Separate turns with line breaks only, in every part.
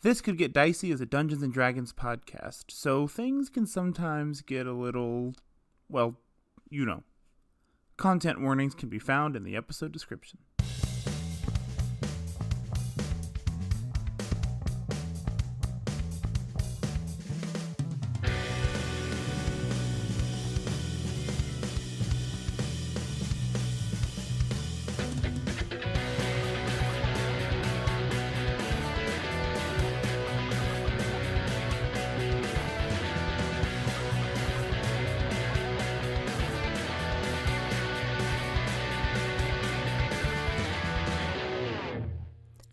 This Could Get Dicey is a Dungeons & Dragons podcast, so things can sometimes get a little, well, you know. Content warnings can be found in the episode description.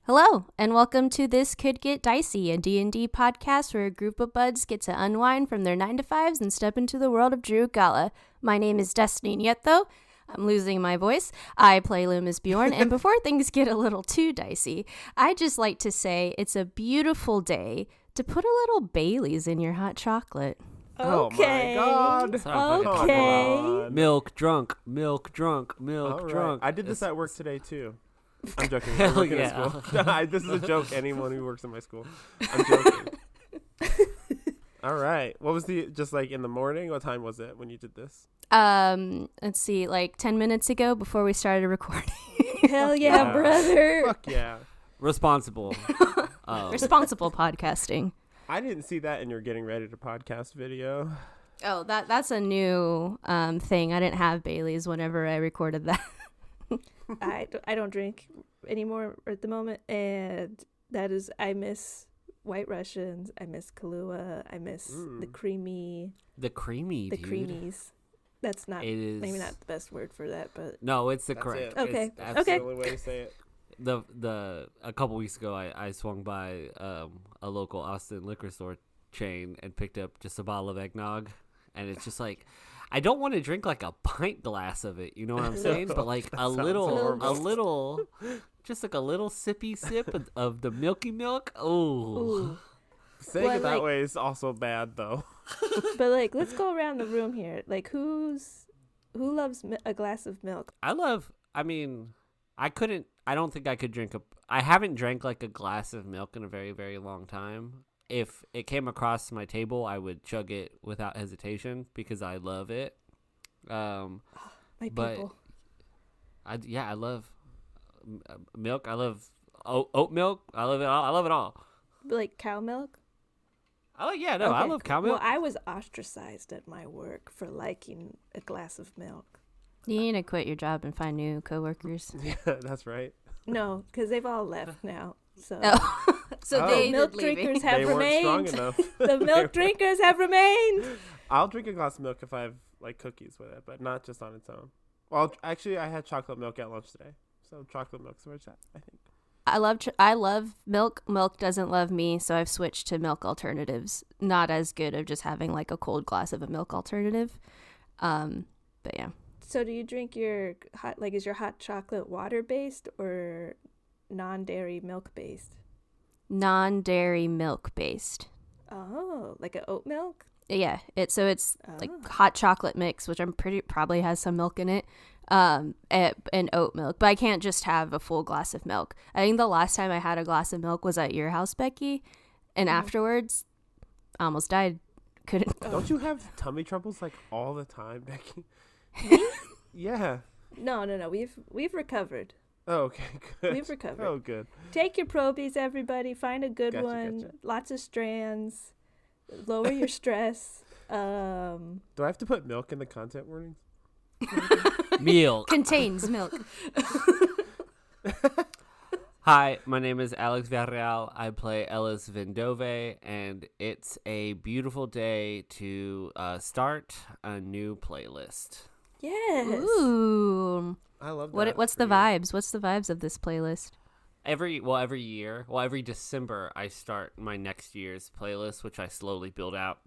Hello, and welcome to This Could Get Dicey, a D&D podcast where a group of buds get to unwind from their 9-to-5s and step into the world of Drew Gala. My name is Destiny Nieto. I'm losing my voice. I play Lü'mis Bjorn, and before things get a little too dicey, I just like to say it's a beautiful day to put a little Baileys in your hot chocolate.
Okay.
Oh my god.
Okay.
Milk drunk, milk drunk, milk
All
drunk.
right. I did this at work today too. I'm joking. I
Hell
work in a
yeah.
school. This is a joke. Anyone who works in my school. I'm joking. All right. What was just like in the morning? What time was it when you did this?
Let's see, like 10 minutes ago before we started recording.
Hell yeah,
brother.
Fuck yeah.
Responsible.
Responsible podcasting.
I didn't see that in your getting ready to podcast video.
Oh, that's a new thing. I didn't have Baileys whenever I recorded that.
I don't drink anymore at the moment, and that is, I miss White Russians, I miss Kahlua, I miss the creamies. That's not maybe not the best word for that, but
no, it's the
That's
correct.
it.
Okay.
It's
That's the only way to say it.
A couple weeks ago, I swung by a local Austin liquor store chain and picked up just a bottle of eggnog, and it's just like, I don't want to drink like a pint glass of it, you know what I'm saying? But like a little, just like a little sippy sip of the milky milk. Oh,
Saying
Well,
it that
like-
way is also bad though.
but like, let's go around the room here. Like, who loves a glass of milk?
I don't think I could drink I haven't drank like a glass of milk in a very, very long time. If it came across my table, I would chug it without hesitation because I love it.
My
But
people.
I love milk. I love oat milk. I love it all. I love it all.
Like cow milk?
I
Okay.
love cow milk.
Well, I was ostracized at my work for liking a glass of milk.
You need to quit your job and find new coworkers.
Yeah, that's right.
No, because they've all left now. So
So
Oh.
they
milk
did leaving.
drinkers have
They weren't strong
remained.
enough.
The milk drinkers have remained.
I'll drink a glass of milk if I have like cookies with it, but not just on its own. Well, actually, I had chocolate milk at lunch today, so chocolate milk's where it's at, I think.
I love milk. Milk doesn't love me, so I've switched to milk alternatives. Not as good of just having like a cold glass of a milk alternative. But yeah.
So do you drink your hot, like, is your hot chocolate water based or non-dairy milk based?
Non-dairy milk based.
Oh, like a oat milk?
Yeah, it's like
Oh.
hot chocolate mix, which I'm probably has some milk in it, and oat milk. But I can't just have a full glass of milk. I think the last time I had a glass of milk was at your house, Becky, and afterwards, I almost died. Couldn't.
Don't you have tummy troubles like all the time, Becky? Yeah.
No. We've recovered.
Oh, okay, good.
We've recovered.
Oh, good.
Take your probies, everybody. Find a good
Gotcha,
one.
gotcha.
Lots of strands. Lower your stress.
Do I have to put milk in the content warnings?
Milk.
Contains milk.
Hi, my name is Alex Villarreal. I play Ellis Vendove, and it's a beautiful day to start a new playlist.
Yes.
Ooh.
I love that.
What's the
for you.
vibes? What's the vibes of this playlist?
Every December, I start my next year's playlist, which I slowly build out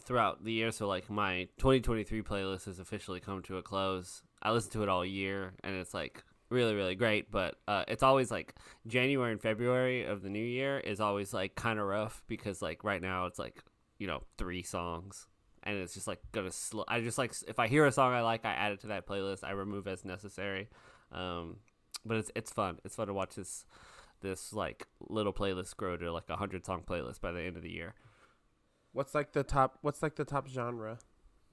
throughout the year. So like my 2023 playlist has officially come to a close. I listen to it all year, and it's like really, really great. But it's always like January and February of the new year is always like kind of rough because like right now it's like, 3 songs. And it's just like gonna slow. I just like, if I hear a song I like, I add it to that playlist. I remove as necessary. But it's fun. It's fun to watch this this like little playlist grow to like 100-song playlist by the end of the year.
What's like the top genre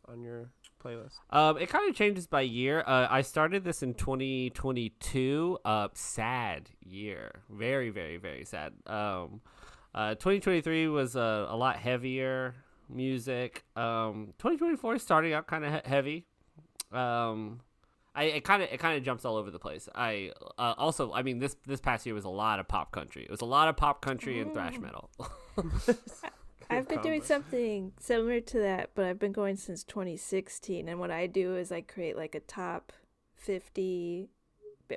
on your playlist?
It kind of changes by year. I started this in 2022. Sad year. Very, very, very sad. 2023 was a lot heavier music. 2024 is starting out kind of heavy. It kind of jumps all over the place. This past year was a lot of pop country. It was a lot of pop country and thrash metal.
I've been doing something similar to that, but I've been going since 2016. And what I do is I create like a top 50,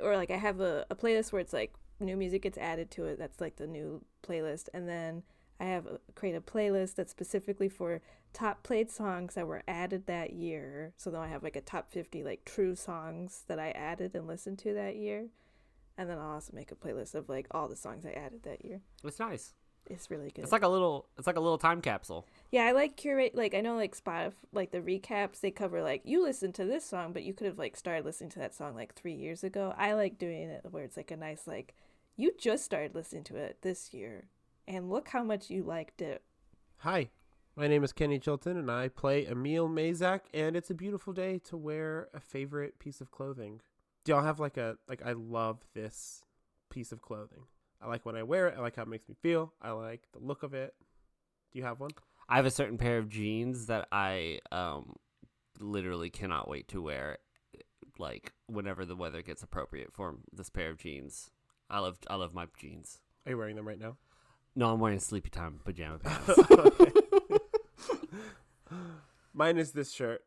or like I have a playlist where it's like new music gets added to it. That's like the new playlist. And then I create a playlist that's specifically for top played songs that were added that year. So then I have like a top 50 like true songs that I added and listened to that year. And then I'll also make a playlist of like all the songs I added that year.
It's nice.
It's really good.
It's like a little time capsule.
Yeah, I like curate, like I know like Spotify, like the recaps, they cover like you listened to this song, but you could have like started listening to that song like 3 years ago. I like doing it where it's like a nice like you just started listening to it this year and look how much you liked it.
Hi, my name is Kenny Chilton and I play Emil Mazak, and it's a beautiful day to wear a favorite piece of clothing. Do y'all have like I love this piece of clothing? I like when I wear it. I like how it makes me feel. I like the look of it. Do you have one?
I have a certain pair of jeans that I literally cannot wait to wear, like whenever the weather gets appropriate for this pair of jeans. I love my jeans.
Are you wearing them right now?
No, I'm wearing sleepy time pajama pants.
Okay. Mine is this shirt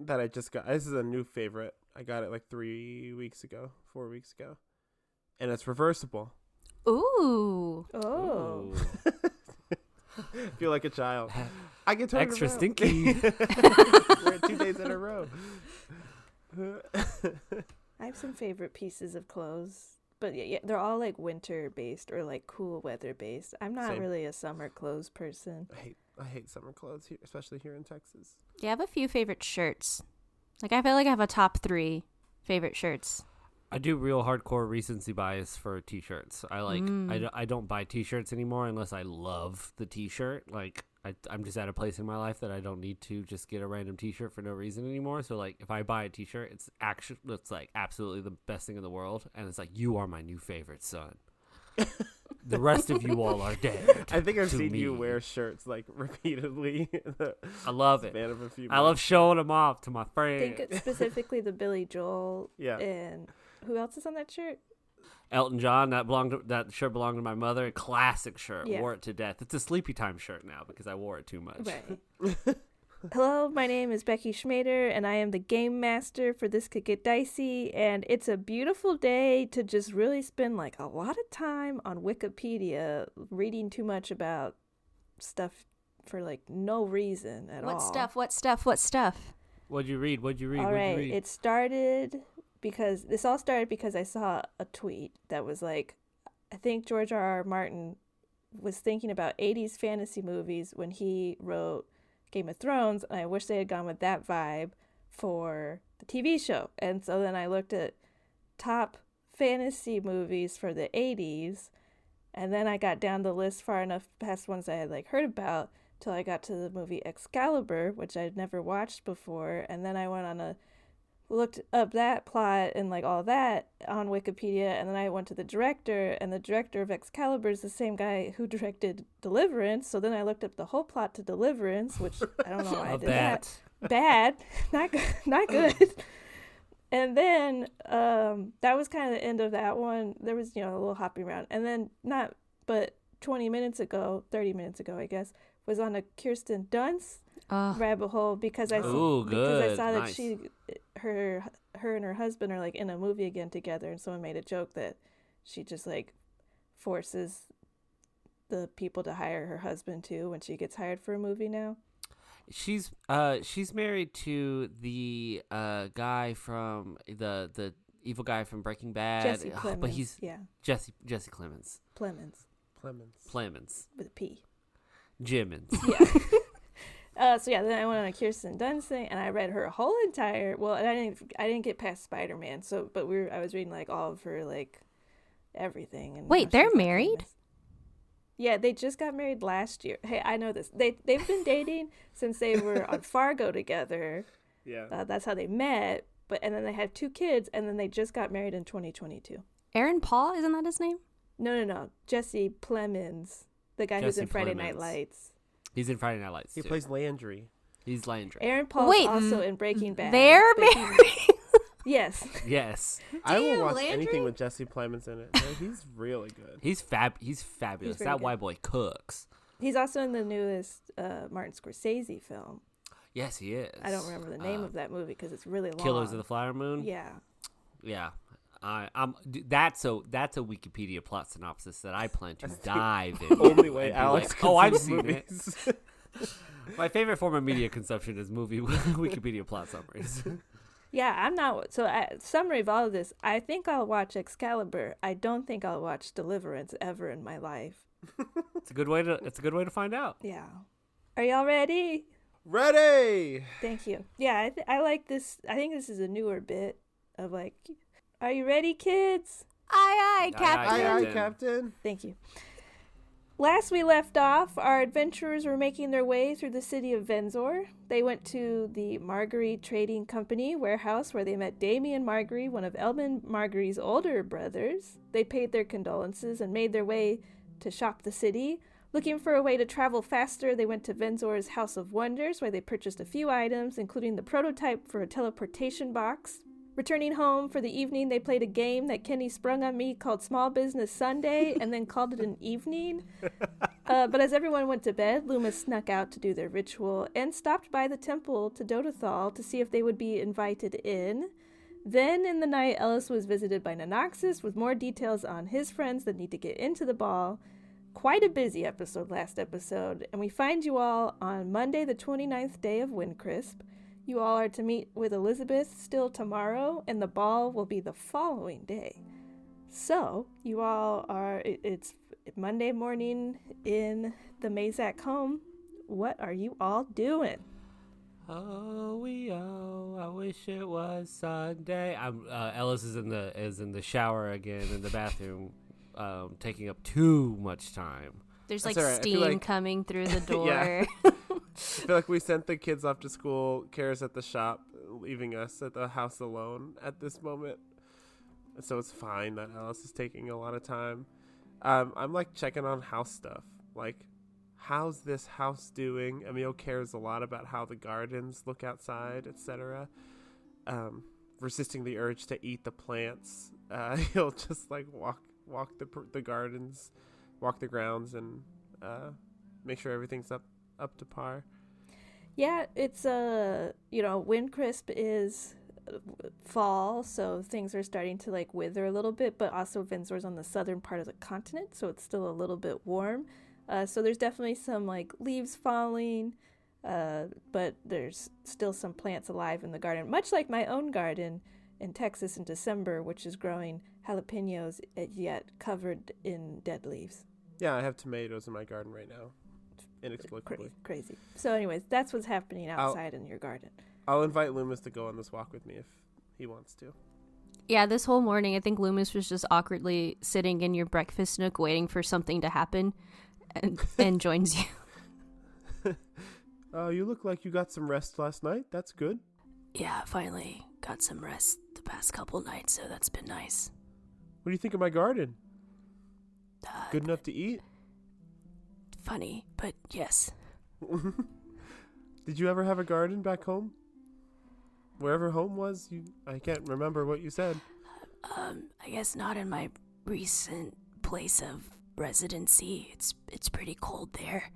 that I just got. This is a new favorite. I got it like 4 weeks ago. And it's reversible.
Ooh.
Oh.
Feel like a child. I can turn
Extra
it around.
stinky.
Wear it 2 days in a row.
I have some favorite pieces of clothes, but yeah, they're all like winter based or like cool weather based. I'm not
Same.
really a summer clothes person.
I hate summer clothes here, especially here in Texas.
Yeah, I have a few favorite shirts. Like, I feel like I have a top 3 favorite shirts.
I do real hardcore recency bias for t-shirts. I don't buy t-shirts anymore unless I love the t-shirt. Like I'm just at a place in my life that I don't need to just get a random t-shirt for no reason anymore. So like if I buy a t-shirt, it's like absolutely the best thing in the world, and it's like, you are my new favorite son. The rest of you all are dead.
I think I've seen
me.
you wear shirts like repeatedly.
I love it.
Span of a few
I love
months.
showing them off to my
I
friends.
think specifically the Billy Joel.
Yeah.
And who else is on that shirt?
Elton John, that shirt belonged to my mother. A classic shirt.
Yeah.
Wore it to death. It's a sleepy time shirt now because I wore it too much.
Right. Hello, my name is Becky Schmader, and I am the game master for This Could Get Dicey, and it's a beautiful day to just really spend like a lot of time on Wikipedia reading too much about stuff for like no reason at all.
What stuff?
What'd you read?
All right, it started because I saw a tweet that was like, I think George R.R. Martin was thinking about 80s fantasy movies when he wrote Game of Thrones, and I wish they had gone with that vibe for the TV show. And so then I looked at top fantasy movies for the 80s, and then I got down the list far enough past ones I had like heard about till I got to the movie Excalibur, which I'd never watched before, and then I went on looked up that plot and like all that on Wikipedia, and then I went to the director, and the director of Excalibur is the same guy who directed Deliverance. So then I looked up the whole plot to Deliverance, which I don't know why I did that. Bad, not good. And then that was kind of the end of that one. There was a little hopping around, and then 30 minutes ago, I guess, was on a Kirsten Dunst rabbit hole because I saw that
nice.
her and her husband are like in a movie again together, and someone made a joke that she just like forces the people to hire her husband too when she gets hired for a movie now.
She's married to the guy from the evil guy from Breaking Bad.
Jesse Plemons.
But he's Jesse Plemons.
Plemons with a P.
Jimmins.
Yeah. Then I went on a Kirsten Dunst thing, and I read her whole entire. Well, and I didn't get past Spider-Man. I was reading like all of her like everything. And
Wait,
now
they're
she's, like,
married?
famous. Yeah, they just got married last year. Hey, I know this. They've been dating since they were on Fargo together.
Yeah.
That's how they met. And then they had 2 kids, and then they just got married in 2022.
Aaron Paul, isn't that his name?
No. Jesse Plemons, the guy who's
Jesse
in Friday Night
Plemons.
Lights.
He's in Friday Night Lights.
He
too.
plays Landry.
He's Landry.
Aaron Paul's
Wait,
also in Breaking Bad.
They're
but he-
married.
Yes.
Yes,
I will
Damn,
watch
Landry?
anything with Jesse Plemons in it. Man, he's really good.
he's fabulous.
He's very
That
good.
white boy cooks.
He's also in the newest Martin Scorsese film.
Yes, he is.
I don't remember the name of that movie because it's really long.
Killers of the Flower Moon.
Yeah.
Yeah. That's a Wikipedia plot synopsis that I plan to dive in.
Only way
and be
Alex.
like, oh, I've
consumes
seen it.
movies.
My favorite form of media consumption is movie Wikipedia plot summaries.
Yeah, I'm not. So, summary of all of this, I think I'll watch Excalibur. I don't think I'll watch Deliverance ever in my life.
It's a good way to find out.
Yeah. Are y'all ready?
Ready.
Thank you. Yeah, I like this. I think this is a newer bit of like, are you ready, kids?
Aye,
Aye,
Captain.
Aye, aye,
Captain.
Captain.
Thank you. Last we left off, our adventurers were making their way through the city of Venzor. They went to the Margery Trading Company warehouse where they met Damien Margery, one of Elman Margery's older brothers. They paid their condolences and made their way to shop the city. Looking for a way to travel faster, they went to Venzor's House of Wonders, where they purchased a few items, including the prototype for a teleportation box. Returning home for the evening, they played a game that Kenny sprung on me called Small Business Sunday and then called it an evening. But as everyone went to bed, Lü'mis snuck out to do their ritual and stopped by the temple to Dodothal to see if they would be invited in. Then in the night, Ellis was visited by Nanoxus with more details on his friends that need to get into the ball. Quite a busy episode last episode, and we find you all on Monday the 29th day of Windcrisp. You all are to meet with Elizabeth still tomorrow, and the ball will be the following day. So, you all are, it's Monday morning in the Mazak home. What are you all doing?
I wish it was Sunday. Ellis is in the shower again in the bathroom, taking up too much time.
There's
That's
like
all right. I feel
steam
like-
coming through the door.
Yeah. I feel like we sent the kids off to school. Kara's at the shop, leaving us at the house alone at this moment. So it's fine that Alice is taking a lot of time. I'm like checking on house stuff. Like, how's this house doing? Emil cares a lot about how the gardens look outside, etc. Resisting the urge to eat the plants. He'll just like walk the gardens, walk the grounds, and make sure everything's up to par.
Yeah, it's Windcrisp is fall, so things are starting to like wither a little bit, but also Venzor's on the southern part of the continent, so it's still a little bit warm. So there's definitely some like leaves falling, but there's still some plants alive in the garden, much like my own garden in Texas in December, which is growing jalapenos yet covered in dead leaves.
Yeah, I have tomatoes in my garden right now. Inexplicably.
Crazy. So anyways, that's what's happening outside in your garden.
I'll invite Lü'mis to go on this walk with me if he wants to.
Yeah, this whole morning, I think Lü'mis was just awkwardly sitting in your breakfast nook waiting for something to happen and joins you.
You look like you got some rest last night. That's good.
Yeah, finally got some rest the past couple nights, so that's been nice.
What do you think of my garden? Good enough to eat?
Funny, but yes.
Did you ever have a garden back home? Wherever home was? I can't remember what you said.
I guess not in my recent place of residency. It's pretty cold there.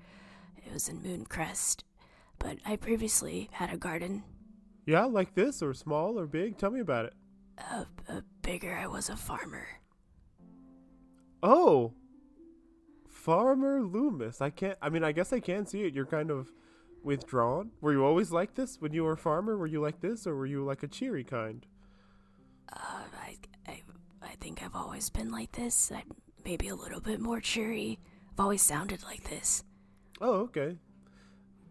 It was in Mooncrest, but I previously had a garden.
Yeah, like this, or small, or big? Tell me about it.
Bigger. I was a farmer.
Oh! Farmer Lü'mis. I guess I can see it. You're kind of withdrawn. Were you always like this when you were a farmer? Were you like this, or were you like a cheery kind?
I think I've always been like this. I'm maybe a little bit more cheery. I've always sounded like this.
Oh, okay.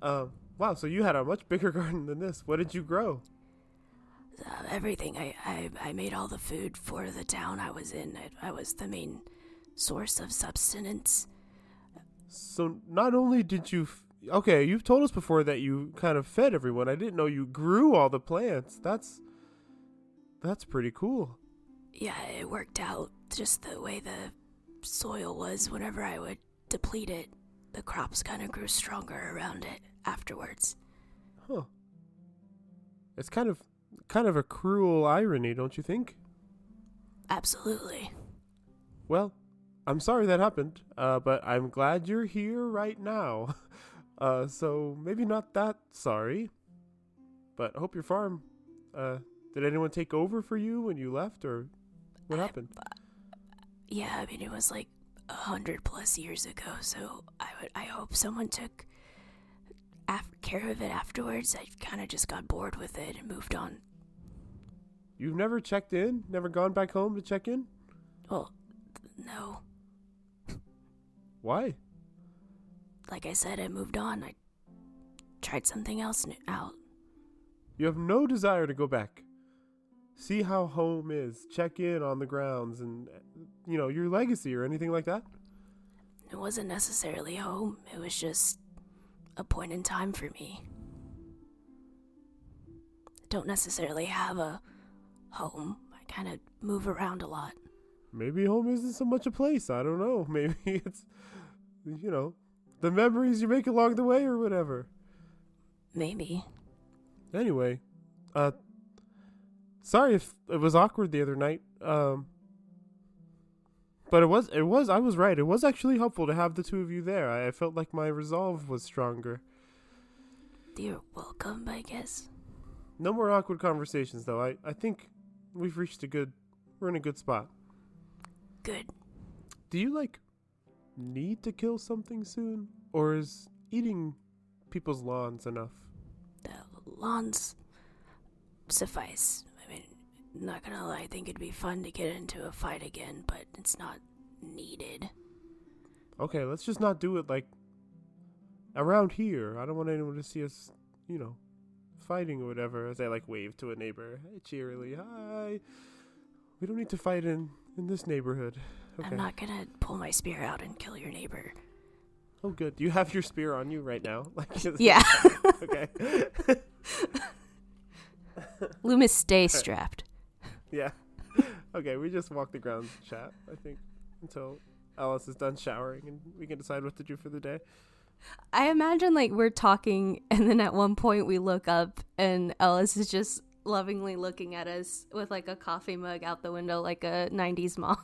Wow, so you had a much bigger garden than this. What did you grow?
Everything. I made all the food for the town I was in. I was the main source of sustenance.
So not only did you... Okay, you've told us before that you kind of fed everyone. I didn't know you grew all the plants. That's pretty cool.
Yeah, it worked out just the way the soil was. Whenever I would deplete it, the crops kind of grew stronger around it afterwards.
Huh. It's kind of a cruel irony, don't you think?
Absolutely.
Well, I'm sorry that happened, but I'm glad you're here right now. So maybe not that sorry, but I hope your farm, did anyone take over for you when you left, or what happened?
Yeah, I mean, it was like 100+ years ago, so I hope someone took care of it afterwards. I kind of just got bored with it and moved on.
You've never checked in? Never gone back home to check in?
Well, no.
Why?
Like I said, I moved on. I tried something else out.
You have no desire to go back. See how home is. Check in on the grounds and, your legacy or anything like that?
It wasn't necessarily home. It was just a point in time for me. I don't necessarily have a home. I kind of move around a lot.
Maybe home isn't so much a place. I don't know. Maybe it's, the memories you make along the way or whatever.
Maybe.
Anyway, sorry if it was awkward the other night. But I was right. It was actually helpful to have the two of you there. I felt like my resolve was stronger.
You're welcome, I guess.
No more awkward conversations, though. I think we're in a good spot.
Good.
Do you, need to kill something soon? Or is eating people's lawns enough?
The lawns suffice. I mean, not gonna lie, I think it'd be fun to get into a fight again, but it's not needed.
Okay, let's just not do it, around here. I don't want anyone to see us, fighting or whatever. As I, wave to a neighbor. Hey, cheerily, hi. We don't need to fight in this neighborhood. Okay.
I'm not gonna pull my spear out and kill your neighbor.
Oh, good. Do you have your spear on you right now?
Yeah.
Okay.
Lü'mis, stay strapped.
Yeah. Okay, we just walk the grounds and chat, I think, until Ellis is done showering and we can decide what to do for the day.
I imagine, we're talking, and then at one point we look up, and Ellis is just lovingly looking at us with, a coffee mug out the window like a 90s mom.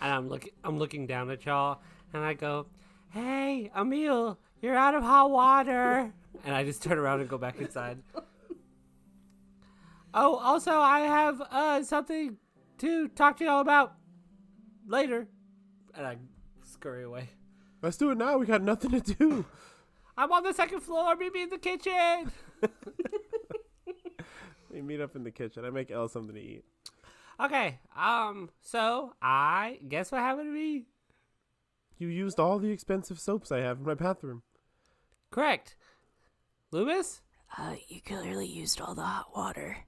And I'm looking down at y'all, and I go, "Hey, Emil, you're out of hot water." And I just turn around and go back inside. Oh, also, I have something to talk to y'all about later. And I scurry away.
Let's do it now. We got nothing to do.
I'm on the second floor. Meet me in the kitchen.
We meet up in the kitchen. I make Elle something to eat.
Okay. So I guess what happened to me?
You used all the expensive soaps I have in my bathroom.
Correct. Lü'mis?
You clearly used all the hot water.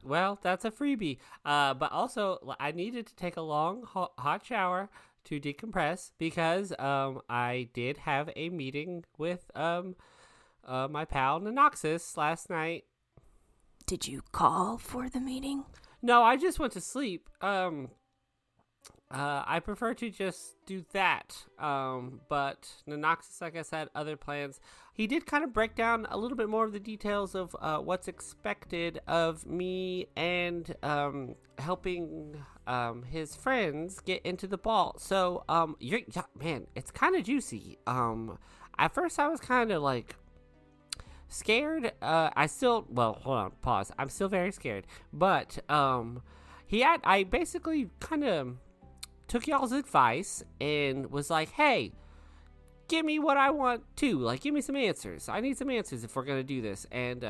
Well, that's a freebie. But also, I needed to take a long hot shower to decompress because I did have a meeting with my pal Nanoxis last night.
Did you call for the meeting?
No, I just went to sleep. I prefer to just do that. But Nanoxis, like I said, other plans. He did kind of break down a little bit more of the details of what's expected of me and helping his friends get into the ball. So, man, it's kind of juicy. At first I was kind of scared. Hold on, pause. I'm still very scared. But I basically kind of took y'all's advice and was like, hey, give me what I want too. Give me some answers. I need some answers if we're gonna do this. And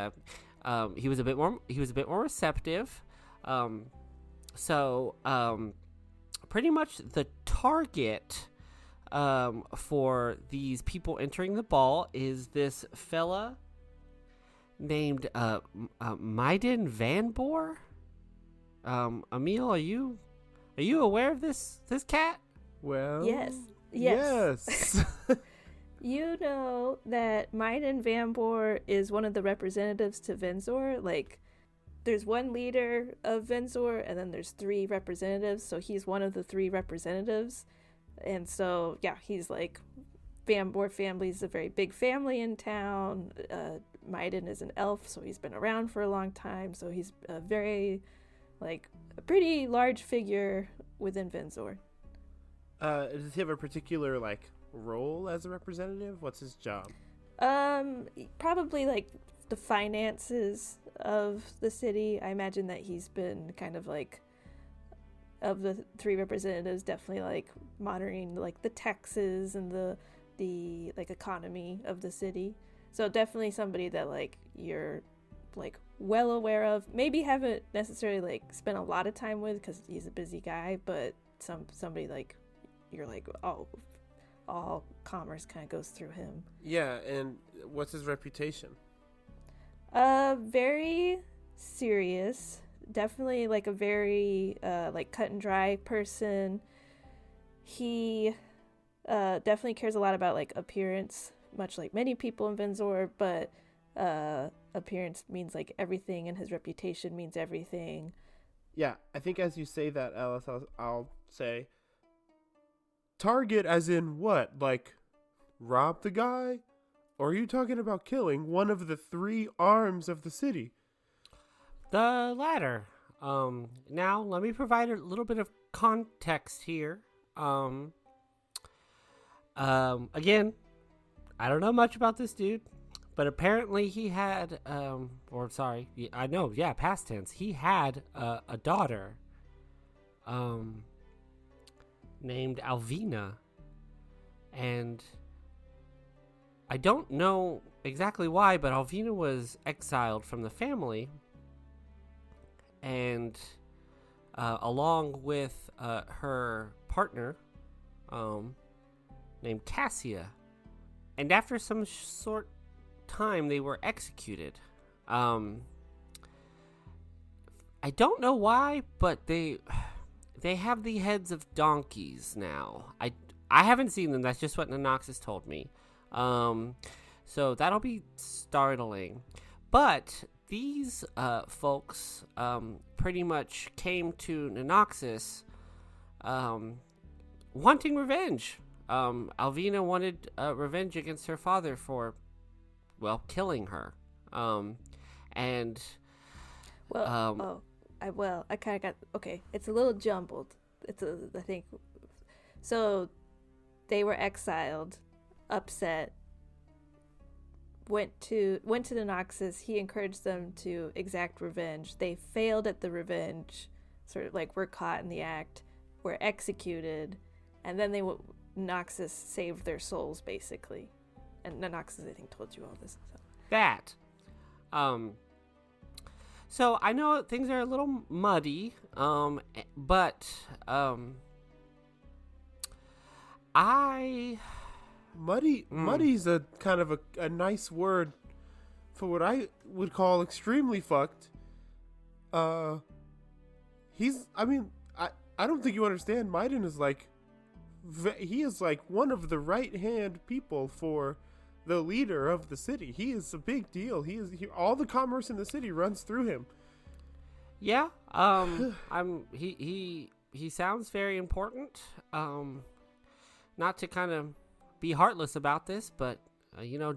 he was a bit more receptive. So pretty much the target for these people entering the ball is this fella named Maiden Van Boer. Emil, are you aware of this cat?
Well,
Yes.
Yes.
You know that Maiden Van Boer is one of the representatives to Venzor. Like, there's one leader of Venzor, and then there's 3 representatives. So he's one of the 3 representatives. And so, yeah, he's like, Van Boer family is a very big family in town. Maiden is an elf, so he's been around for a long time. So he's a very, like, a pretty large figure within Venzor.
Does he have a particular, like, role as a representative? What's his job?
Probably like the finances of the city. I imagine that he's been kind of like, of the 3 representatives, definitely like monitoring like the taxes and the like economy of the city. So definitely somebody that like you're like well aware of. Maybe haven't necessarily like spent a lot of time with because he's a busy guy, but somebody like you're like, oh, all commerce kind of goes through him.
Yeah, and what's his reputation?
Very serious. Definitely like a very like cut and dry person. He definitely cares a lot about like appearance, much like many people in Venzor, but appearance means like everything, and his reputation means everything.
Yeah, I think as you say that, Ellis, I'll say, target as in what? Like, rob the guy? Or are you talking about killing one of the 3 arms of the city?
The latter. Now, let me provide a little bit of context here. Again, I don't know much about this dude, but apparently he had, past tense. He had a daughter, named Alvina, and I don't know exactly why, but Alvina was exiled from the family, and along with her partner, named Cassia, and after some short time, they were executed. I don't know why, but they have the heads of donkeys now. I haven't seen them. That's just what Nanoxis told me. So that'll be startling. But these folks pretty much came to Nanoxis wanting revenge. Alvina wanted revenge against her father for, well, killing her. And
I kind of got, okay, it's a little jumbled. I think, so they were exiled, upset, went to the Noxus. He encouraged them to exact revenge. They failed at the revenge, sort of like were caught in the act, were executed, and then Noxus saved their souls, basically. And Noxus, I think, told you all this. So.
That. So I know things are a little muddy, but
Muddy's a kind of a nice word for what I would call extremely fucked. I don't think you understand. Maiden is like, he is like one of the right-hand people for the leader of the city. He is a big deal. All the commerce in the city runs through him.
Yeah. He sounds very important. Not to kind of be heartless about this, but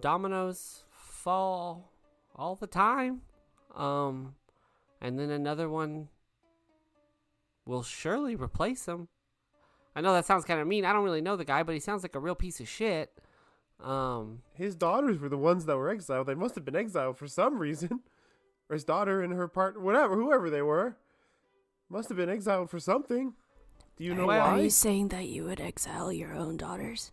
dominoes fall all the time. And then another one will surely replace him. I know that sounds kind of mean. I don't really know the guy, but he sounds like a real piece of shit.
His daughters were the ones that were exiled. They must have been exiled for some reason. Or his daughter and her partner, whoever they were, must have been exiled for something. Do you know why?
Are you saying that you would exile your own daughters?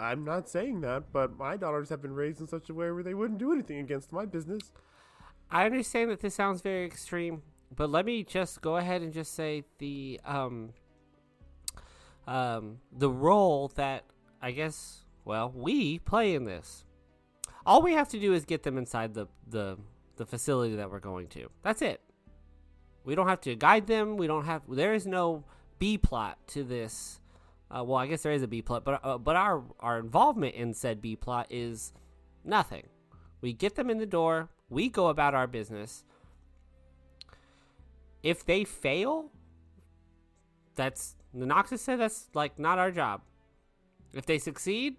I'm not saying that, but my daughters have been raised in such a way where they wouldn't do anything against my business.
I understand that this sounds very extreme, but let me just go ahead and just say the role that I guess, well, we play in this. All we have to do is get them inside the facility that we're going to. That's it. We don't have to guide them. There is no B plot to this. Well, I guess there is a B plot, but our involvement in said B plot is nothing. We get them in the door. We go about our business. If they fail, the Noxus said that's like not our job. If they succeed,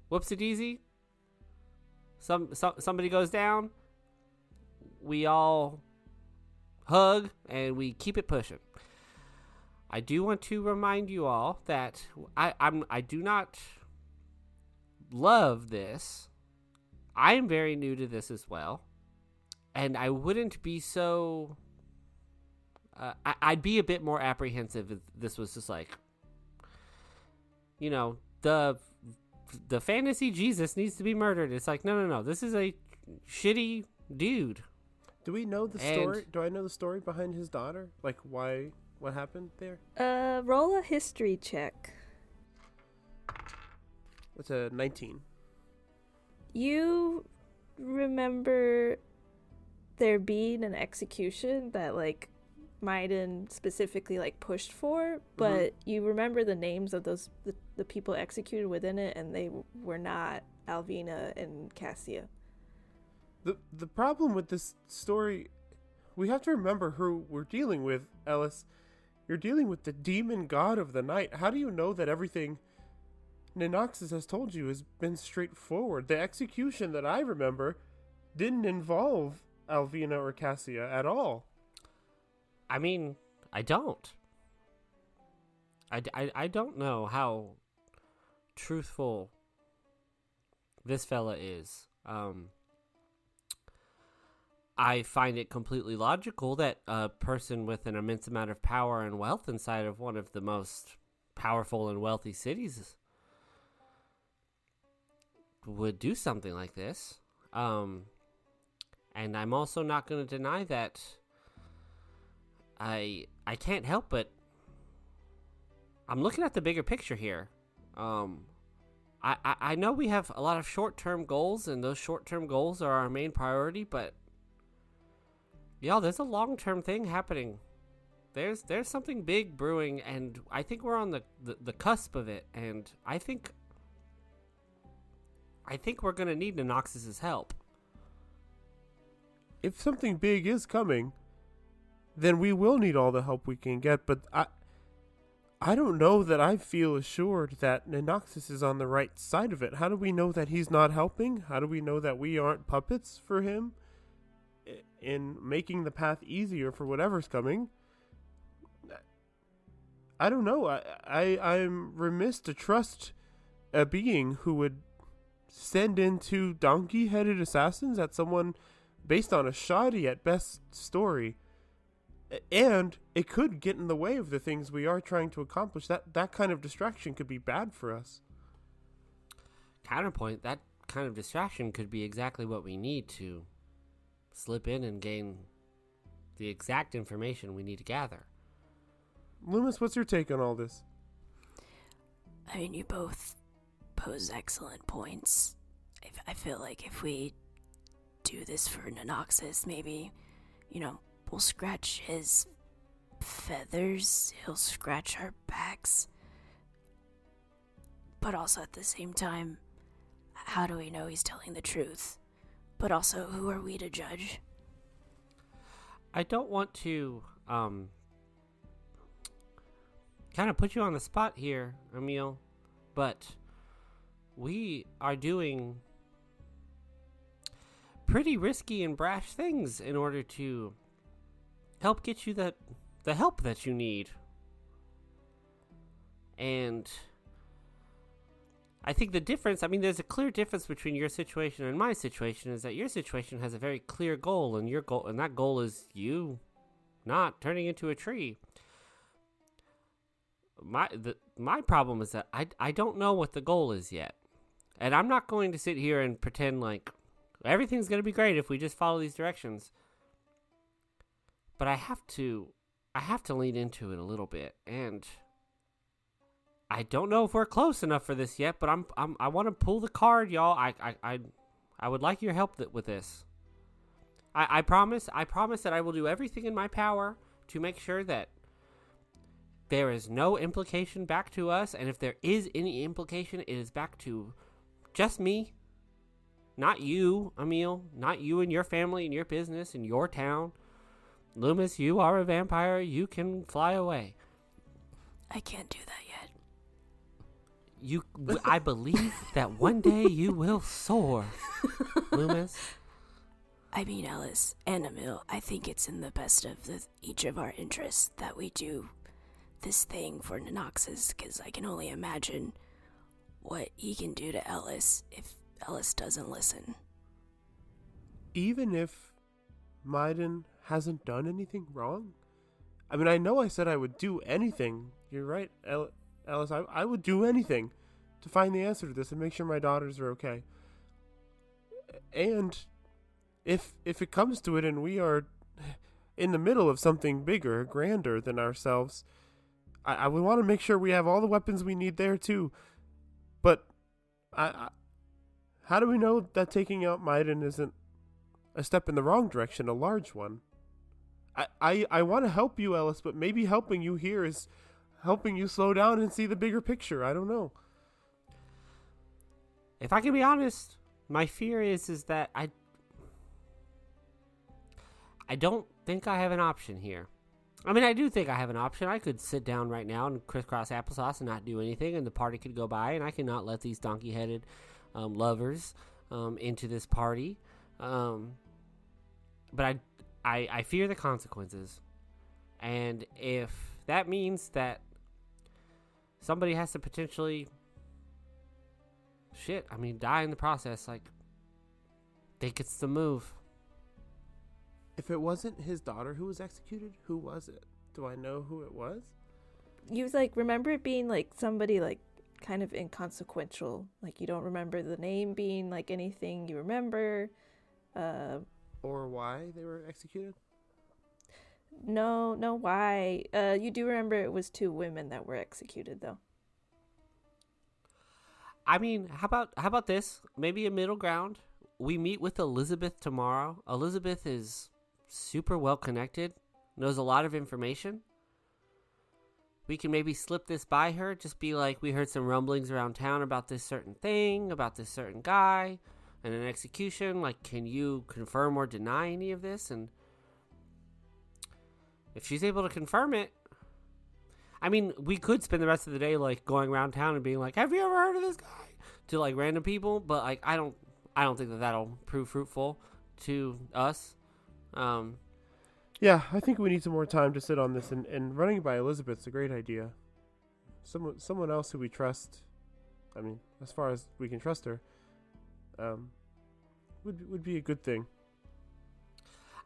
whoopsie-daisy. Somebody goes down. We all hug and we keep it pushing. I do want to remind you all that I do not love this. I am very new to this as well, and I wouldn't be so. I'd be a bit more apprehensive if this was just like, the fantasy Jesus needs to be murdered. It's like, no. This is a shitty dude.
Do we know the story? Do I know the story behind his daughter? Like, why? What happened there?
Roll a history check.
It's a 19.
You remember there being an execution that, like, Maiden specifically, like, pushed for, but you remember the names of the people executed within it, and they were not Alvina and Cassia.
The problem with this story, we have to remember who we're dealing with, Ellis. You're dealing with the demon god of the night. How do you know that everything Ninoxus has told you has been straightforward? The execution that I remember didn't involve Alvina or Cassia at all.
I mean, I don't. I don't know how truthful this fella is. I find it completely logical that a person with an immense amount of power and wealth inside of one of the most powerful and wealthy cities would do something like this. And I'm also not going to deny that I can't help but I'm looking at the bigger picture here. I know we have a lot of short-term goals, and those short-term goals are our main priority, but there's a long-term thing happening. There's something big brewing, and I think we're on the cusp of it, and I think we're going to need Ninoxus's help.
If something big is coming, then we will need all the help we can get, but I don't know that I feel assured that Ninoxus is on the right side of it. How do we know that he's not helping? How do we know that we aren't puppets for him in making the path easier for whatever's coming? I don't know. I'm remiss to trust a being who would send in two donkey-headed assassins at someone based on a shoddy at best story. And it could get in the way of the things we are trying to accomplish. That kind of distraction could be bad for us.
Counterpoint, that kind of distraction could be exactly what we need to slip in and gain the exact information we need to gather.
Lü'mis, what's your take on all this?
I mean, you both pose excellent points. I feel like if we do this for Ninoxus, maybe, we'll scratch his feathers, he'll scratch our backs. But also at the same time, how do we know he's telling the truth? But also, who are we to judge?
I don't want to kind of put you on the spot here, Emil, but we are doing pretty risky and brash things in order to help get you the help that you need. And I think the difference, there's a clear difference between your situation and my situation, is that your situation has a very clear goal, and that goal is you not turning into a tree. My problem is that I don't know what the goal is yet. And I'm not going to sit here and pretend like everything's going to be great if we just follow these directions. But I have to lean into it a little bit, and I don't know if we're close enough for this yet, but I want to pull the card, y'all. I would like your help with this. I promise that I will do everything in my power to make sure that there is no implication back to us, and if there is any implication, it is back to just me. Not you, Emil. Not you and your family and your business and your town. Lü'mis, you are a vampire. You can fly away.
I can't do that yet.
I believe that one day you will soar, Lü'mis.
I mean, Ellis and Emil, I think it's in the best of each of our interests that we do this thing for Nanoxus, because I can only imagine what he can do to Ellis if Ellis doesn't listen.
Even if Maiden hasn't done anything wrong? I mean, I know I said I would do anything. You're right, Ellis. I would do anything to find the answer to this and make sure my daughters are okay. And if it comes to it and we are in the middle of something bigger, grander than ourselves, I would want to make sure we have all the weapons we need there too. But how do we know that taking out Maiden isn't a step in the wrong direction, a large one? I want to help you, Ellis, but maybe helping you here is helping you slow down and see the bigger picture. I don't know.
If I can be honest, my fear is that I don't think I have an option here. I mean, I do think I have an option. I could sit down right now and crisscross applesauce and not do anything, and the party could go by, and I could not let these donkey-headed lovers into this party. But I fear the consequences. And if that means that somebody has to potentially die in the process, I think it's the move.
If it wasn't his daughter who was executed, who was it? Do I know who it was?
You remember it being somebody kind of inconsequential. You don't remember the name being anything you remember.
Or why they were executed?
No, why. You do remember it was 2 women that were executed, though.
I mean, how about this? Maybe a middle ground. We meet with Elizabeth tomorrow. Elizabeth is super well connected, knows a lot of information. We can maybe slip this by her, just be like, we heard some rumblings around town about this certain thing, about this certain guy, and an execution. Can you confirm or deny any of this? And if she's able to confirm it, I mean, we could spend the rest of the day going around town and being like, have you ever heard of this guy? To random people, but I don't think that'll prove fruitful to us.
Yeah, I think we need some more time to sit on this, and running by Elizabeth's a great idea. Someone else who we trust, I mean, as far as we can trust her, would be a good thing.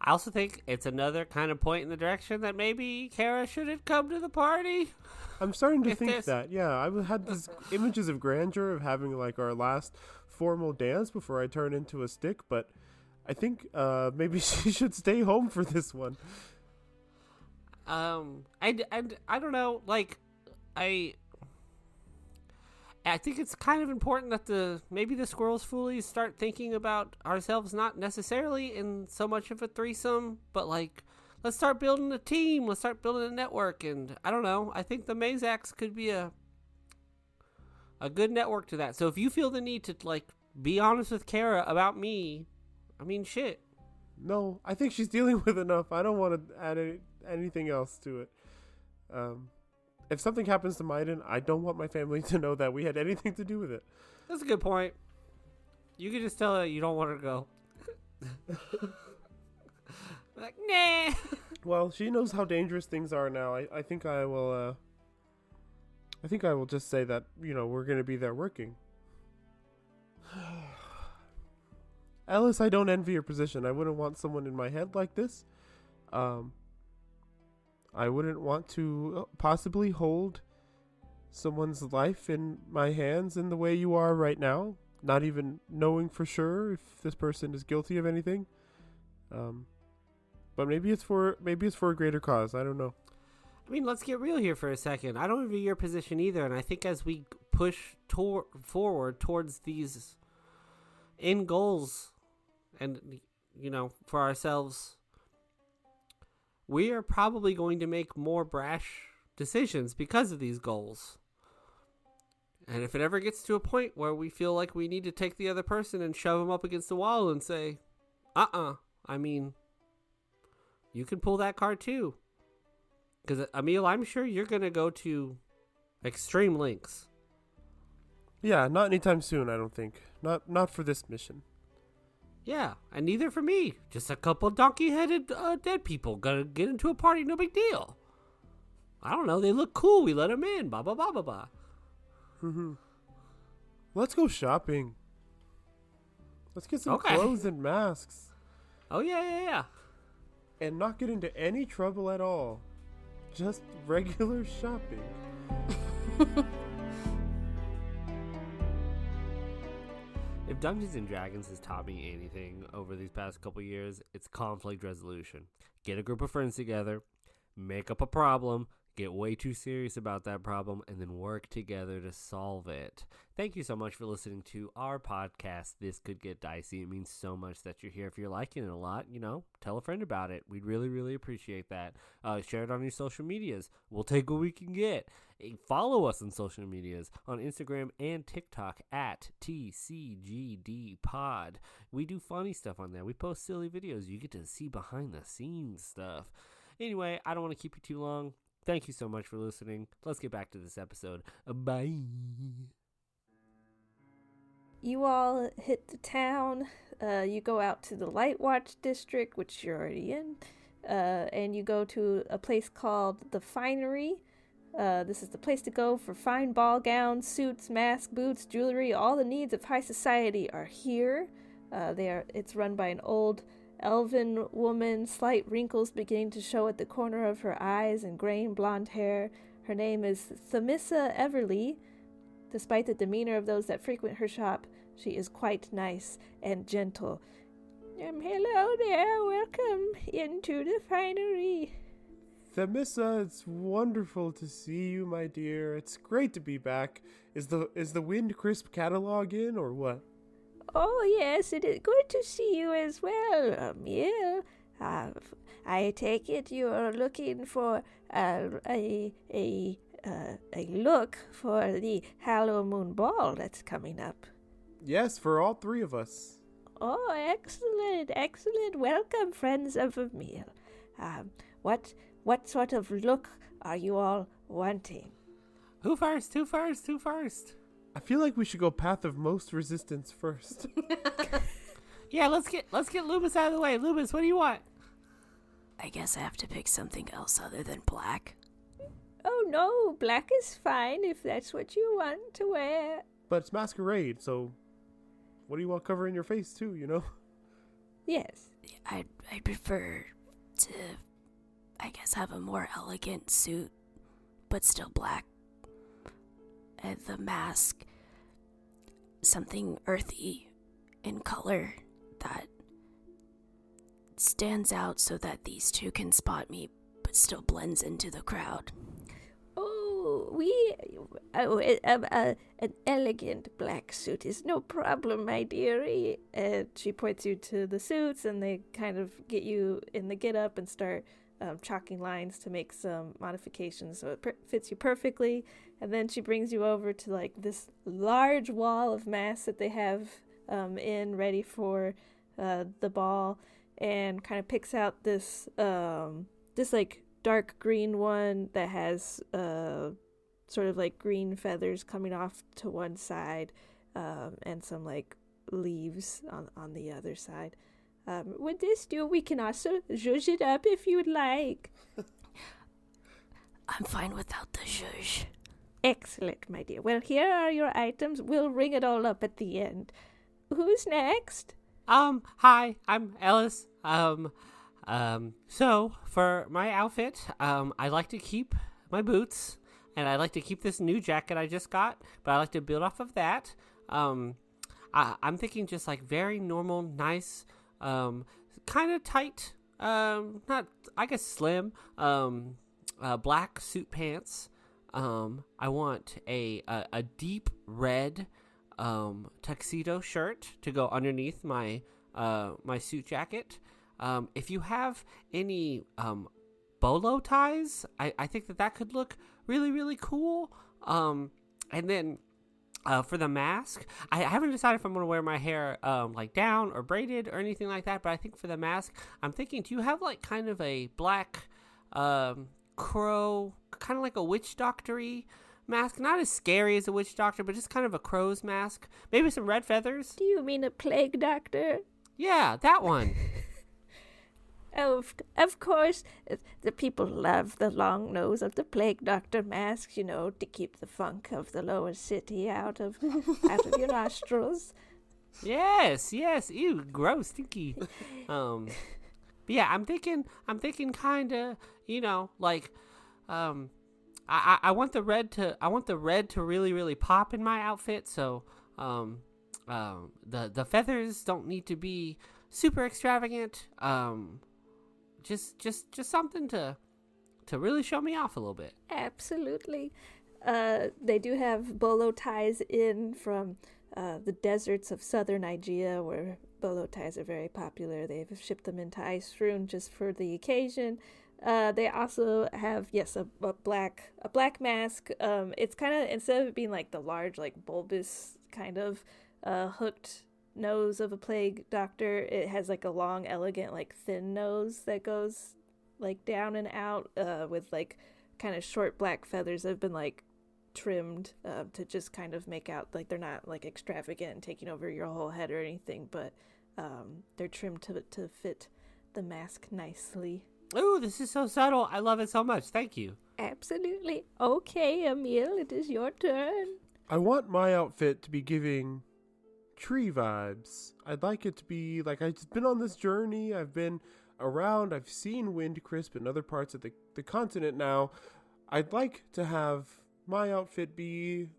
I also think it's another kind of point in the direction that maybe Kara shouldn't come to the party.
I'm starting to think that. Yeah, I had these images of grandeur of having our last formal dance before I turn into a stick, but I think maybe she should stay home for this one.
I don't know. I think it's kind of important that maybe the Squirrels Foolies start thinking about ourselves not necessarily in so much of a threesome, but let's start building a team. Let's start building a network. And I don't know. I think the Mazaks could be a good network to that. So if you feel the need to be honest with Kara about me, I mean, shit.
No, I think she's dealing with enough. I don't want to add anything else to it. If something happens to Maiden, I don't want my family to know that we had anything to do with it.
That's a good point. You could just tell her you don't want her to go. Nah.
Well, she knows how dangerous things are now. I think I will. I think I will just say that we're going to be there working. Ellis, I don't envy your position. I wouldn't want someone in my head like this. I wouldn't want to possibly hold someone's life in my hands in the way you are right now, not even knowing for sure if this person is guilty of anything. But maybe it's for a greater cause. I don't know.
I mean, let's get real here for a second. I don't envy your position either, and I think as we push forward towards these in goals and, for ourselves, we are probably going to make more brash decisions because of these goals. And if it ever gets to a point where we feel like we need to take the other person and shove them up against the wall and say, I mean, you can pull that card too. Because, Emil, I'm sure you're going to go to extreme lengths.
Yeah, not anytime soon, I don't think. Not for this mission.
Yeah, and neither for me. Just a couple donkey-headed dead people gonna get into a party, no big deal. I don't know, they look cool, we let them in, blah, blah, blah, blah, blah.
Mm-hmm. Let's go shopping. Let's get some
Okay.
clothes and masks.
Oh, yeah.
And not get into any trouble at all. Just regular shopping.
If Dungeons & Dragons has taught me anything over these past couple years, it's conflict resolution. Get a group of friends together, make up a problem, get way too serious about that problem, and then work together to solve it. Thank you so much for listening to our podcast, This Could Get Dicey. It means so much that you're here. If you're liking it a lot, tell a friend about it. We'd really, really appreciate that. Share it on your social medias. We'll take what we can get. Follow us on social medias, on Instagram and TikTok at TCGDpod. We do funny stuff on there. We post silly videos. You get to see behind the scenes stuff. Anyway, I don't want to keep you too long. Thank you so much for listening. Let's get back to this episode. Bye.
You all hit the town. You go out to the Light Watch district, which you're already in, and you go to a place called the Finery. This is the place to go for fine ball gowns, suits, masks, boots, jewelry. All the needs of high society are here. It's run by an old elven woman, slight wrinkles beginning to show at the corner of her eyes and graying blonde hair. Her name is Thamissa Everly. Despite the demeanor of those that frequent her shop, she is quite nice and gentle. Hello there, welcome into the Finery.
Thamissa, it's wonderful to see you, my dear. It's great to be back. Is the Wind Crisp catalog in, or what?
Oh, yes, it is good to see you as well, Emil. I take it you're looking for a look for the Hallowmoon Ball that's coming up.
Yes, for all three of us.
Oh, excellent. Welcome, friends of Emil. What sort of look are you all wanting?
Who first?
I feel like we should go path of most resistance first.
Yeah, let's get Lü'mis out of the way. Lü'mis, what do you want?
I guess I have to pick something else other than black.
Oh, no, black is fine if that's what you want to wear.
But it's masquerade, so what do you want covering your face too,
Yes.
I'd prefer to, I guess, have a more elegant suit, but still black. And the mask, something earthy in color that stands out so that these two can spot me, but still blends into the crowd.
An elegant black suit is no problem, my dearie. She points you to the suits, and they kind of get you in the get-up and start chalking lines to make some modifications so it fits you perfectly. And then she brings you over to like this large wall of masks that they have in ready for the ball, and kind of picks out this like dark green one that has sort of like green feathers coming off to one side, and some like leaves on the other side. With this do, we can also zhuzh it up if you'd like.
I'm fine without the zhuzh.
Excellent, my dear. Well, here are your items. We'll ring it all up at the end. Who's next?
Hi, I'm Ellis. So for my outfit, I like to keep my boots, and I like to keep this new jacket I just got, but I like to build off of that. I'm thinking just like very normal, nice, kind of tight, not, I guess, slim, black suit pants. I want a deep red, tuxedo shirt to go underneath my my suit jacket. If you have any bolo ties, I think that could look really, really cool. And then for the mask, I haven't decided if I'm going to wear my hair like down or braided or anything like that, but I think for the mask, I'm thinking, do you have like kind of a black crow, kind of like a witch doctor-y mask? Not as scary as a witch doctor, but just kind of a crow's mask. Maybe some red feathers.
Do you mean a plague doctor?
Yeah, that one.
Oh, of course, the people love the long nose of the plague doctor mask, you know, to keep the funk of the lower city out of your nostrils.
Yes, ew, gross, stinky. But yeah, I'm thinking kind of, you know, like, I want the red to really, really pop in my outfit. So, the feathers don't need to be super extravagant. Just something to really show me off a little bit.
Absolutely. They do have bolo ties in from the deserts of southern Nigeria, where bolo ties are very popular. They've shipped them into Iceroon just for the occasion. They also have, yes, a black mask. It's kind of, instead of it being like the large, like bulbous kind of hooked nose of a plague doctor, it has like a long, elegant, like thin nose that goes like down and out with like kind of short black feathers that have been like trimmed to just kind of make out like they're not like extravagant and taking over your whole head or anything, but they're trimmed to fit the mask nicely.
Ooh, this is so subtle. I love it so much. Thank you.
Absolutely. Okay, Emil, it is your turn.
I want my outfit to be giving tree vibes. I'd like it to be like I've been on this journey. I've been around. I've seen Windcrisp and other parts of the continent now. I'd like to have my outfit be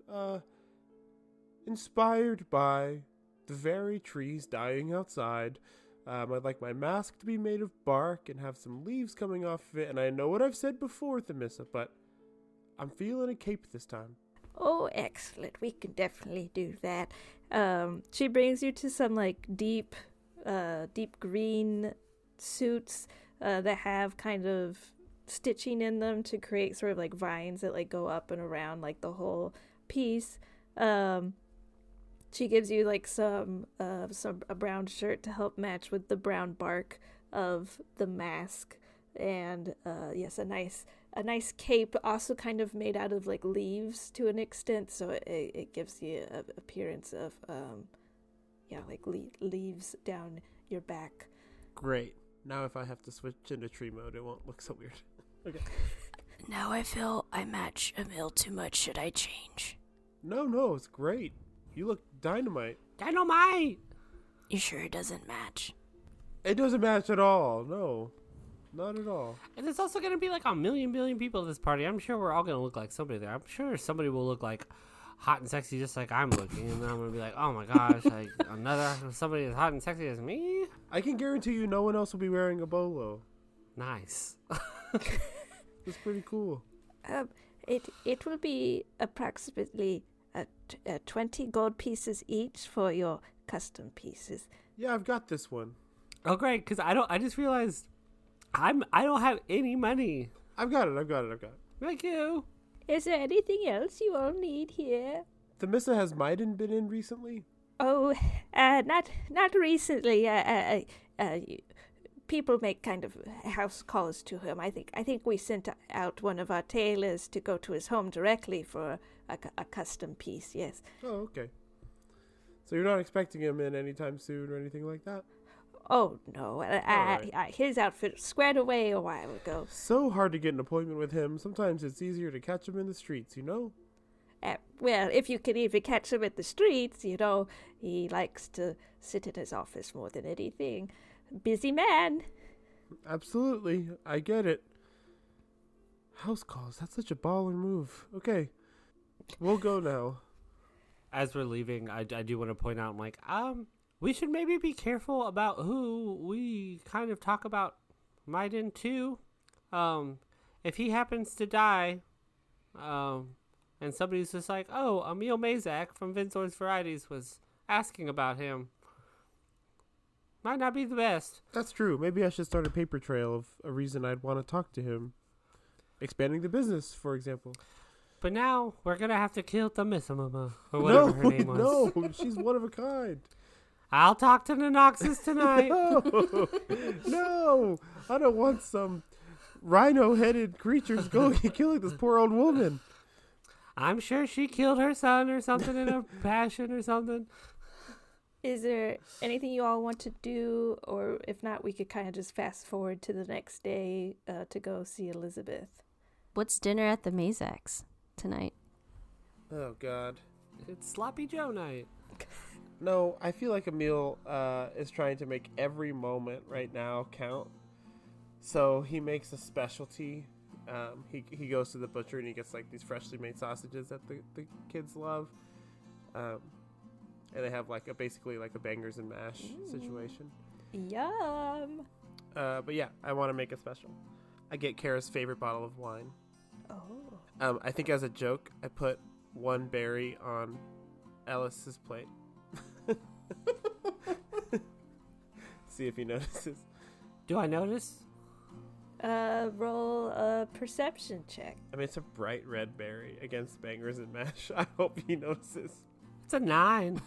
inspired by the very trees dying outside. I'd like my mask to be made of bark and have some leaves coming off of it. And I know what I've said before, Themissa, but I'm feeling a cape this time.
Oh, excellent. We can definitely do that. She brings you to some like deep green suits that have kind of stitching in them to create sort of like vines that like go up and around like the whole piece. She gives you like a brown shirt to help match with the brown bark of the mask, and yes, a nice cape, also kind of made out of like leaves to an extent, so it gives you an appearance of like leaves down your back.
Great. Now if I have to switch into tree mode, it won't look so weird. Okay.
Now I feel I match Emil too much. Should I change?
No, it's great. You look dynamite.
Dynamite!
You sure it doesn't match?
It doesn't match at all. No, not at all.
And there's also going to be like a billion people at this party. I'm sure we're all going to look like somebody there. I'm sure somebody will look like hot and sexy just like I'm looking. And then I'm going to be like, oh my gosh, like somebody as hot and sexy as me?
I can guarantee you no one else will be wearing a bolo.
Nice.
It's pretty cool.
It will be approximately 20 gold pieces each for your custom pieces.
Yeah, I've got this one.
Oh, great, because I just realized I don't have any money.
I've got it.
Thank you.
Is there anything else you all need here?
Themissa, has Maiden been in recently?
Oh, not recently. People make kind of house calls to him. I think we sent out one of our tailors to go to his home directly for a custom piece. Yes.
Oh, okay. So you're not expecting him in anytime soon or anything like that?
Oh no,
Right.
His outfit squared away a while ago.
So hard to get an appointment with him. Sometimes it's easier to catch him in the streets, you know?
Well, if you can even catch him at the streets, you know, he likes to sit in his office more than anything. Busy man.
Absolutely. I get it. House calls. That's such a baller move. Okay. We'll go now.
As we're leaving, I do want to point out, I'm like, we should maybe be careful about who we kind of talk about Maiden to. If he happens to die, and somebody's just like, oh, Emil Mazak from Vinsor's Varieties was asking about him. Might not be the best.
That's true. Maybe I should start a paper trail of a reason I'd want to talk to him. Expanding the business, for example.
But now we're going to have to kill the Missamama, or whatever her name was.
No, she's one of a kind.
I'll talk to Nanoxus tonight.
No, I don't want some rhino-headed creatures going and killing this poor old woman.
I'm sure she killed her son or something in a passion or something.
Is there anything you all want to do? Or if not, we could kind of just fast forward to the next day to go see Elizabeth.
What's dinner at the Mazaks tonight?
Oh, God.
It's Sloppy Joe night.
No, I feel like Emil is trying to make every moment right now count. So he makes a specialty. He goes to the butcher and he gets like these freshly made sausages that the kids love. And they have like basically like a bangers and mash situation.
Yum!
But yeah, I want to make it special. I get Kara's favorite bottle of wine.
Oh.
I think as a joke, I put one berry on Ellis's plate. See if he notices.
Do I notice?
Roll a perception check.
I mean, it's a bright red berry against bangers and mash. I hope he notices.
It's a 9.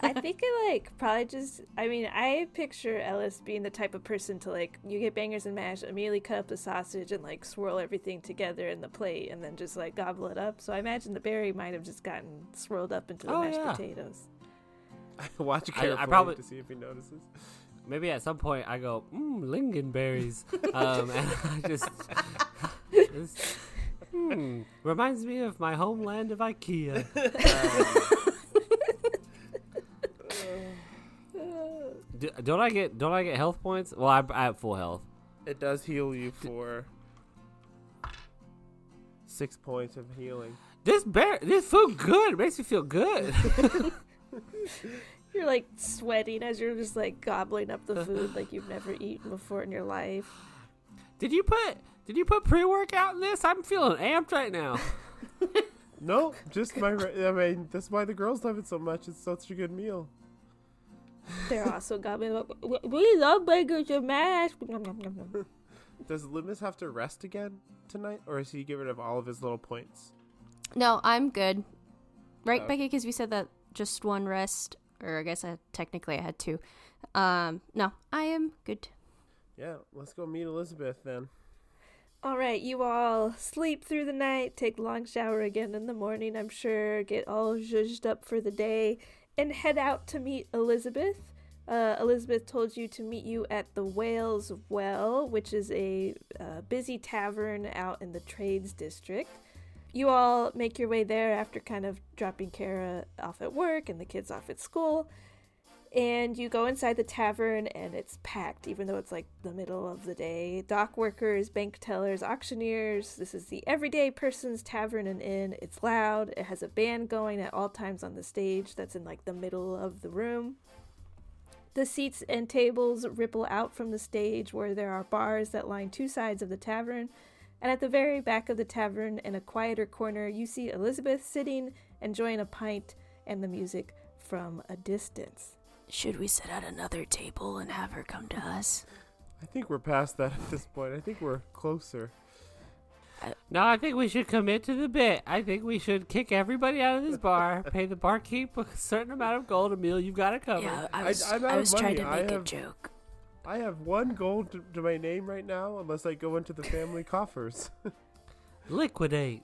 I think it probably just, I picture Ellis being the type of person to you get bangers and mash, immediately cut up the sausage and swirl everything together in the plate and then just gobble it up. So I imagine the berry might have just gotten swirled up into the mashed potatoes.
I watch carefully
I probably,
to see if he notices.
Maybe at some point I go, lingonberries. And I just reminds me of my homeland of IKEA. Don't I get health points? Well, I have full health.
It does heal you for 6 points of healing.
This food good. It makes me feel good.
You're sweating as you're just gobbling up the food like you've never eaten before in your life.
Did you put pre-workout in this? I'm feeling amped right now.
No, just that's why the girls love it so much. It's such a good meal.
They're also gobbling up. We love bangers and mash.
Does Lü'mis have to rest again tonight, or is he getting rid of all of his little points?
No, I'm good. Right,
Oh.
Becky? Because we said that just one rest, or I guess technically I had 2. No, I am good.
Yeah, let's go meet Elizabeth then.
All right, you all sleep through the night, take a long shower again in the morning, I'm sure, get all zhuzhed up for the day, and head out to meet Elizabeth. Elizabeth told you to meet you at the Whale's Well, which is a busy tavern out in the Trades District. You all make your way there after kind of dropping Kara off at work and the kids off at school. And you go inside the tavern and it's packed, even though it's the middle of the day. Dock workers, bank tellers, auctioneers. This is the everyday person's tavern and inn. It's loud. It has a band going at all times on the stage that's in the middle of the room. The seats and tables ripple out from the stage where there are bars that line 2 sides of the tavern. And at the very back of the tavern, in a quieter corner, you see Elizabeth sitting, enjoying a pint and the music from a distance.
Should we sit at another table and have her come to us?
I think we're past that at this point. I think we're closer.
No, I think we should commit to the bit. I think we should kick everybody out of this bar, pay the barkeep a certain amount of gold. Emil, you've got it covered.
Yeah,
I'm
I was
out of
trying to
money.
make a joke.
I have 1 gold to my name right now, unless I go into the family coffers.
Liquidate.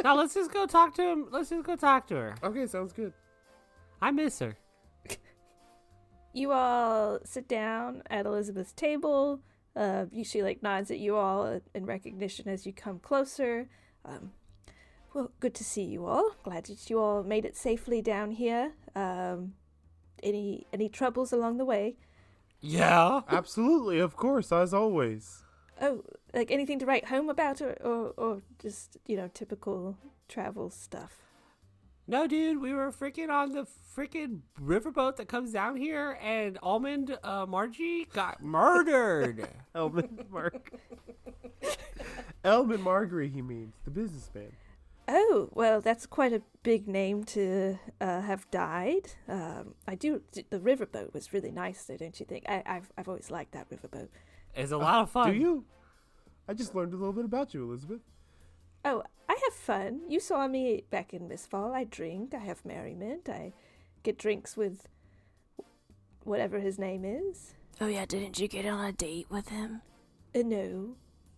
Now let's just go talk to him. Let's just go talk to her.
Okay, sounds good.
I miss her.
You all sit down at Elizabeth's table. She nods at you all in recognition as you come closer. Well, good to see you all. Glad that you all made it safely down here. Any troubles along the way?
Yeah.
Absolutely, of course, as always.
Oh, anything to write home about or just, typical travel stuff?
No, dude, we were freaking on the freaking riverboat that comes down here, and Almond Margie got murdered.
Elman Margery, he means. The businessman.
Oh, well, that's quite a big name to have died. The riverboat was really nice, though, don't you think? I've always liked that riverboat.
It's a lot of fun.
Do you? I just learned a little bit about you, Elizabeth.
Oh, I have fun. You saw me back in this fall. I drink. I have merriment. I get drinks with whatever his name is.
Oh yeah, didn't you get on a date with him?
No.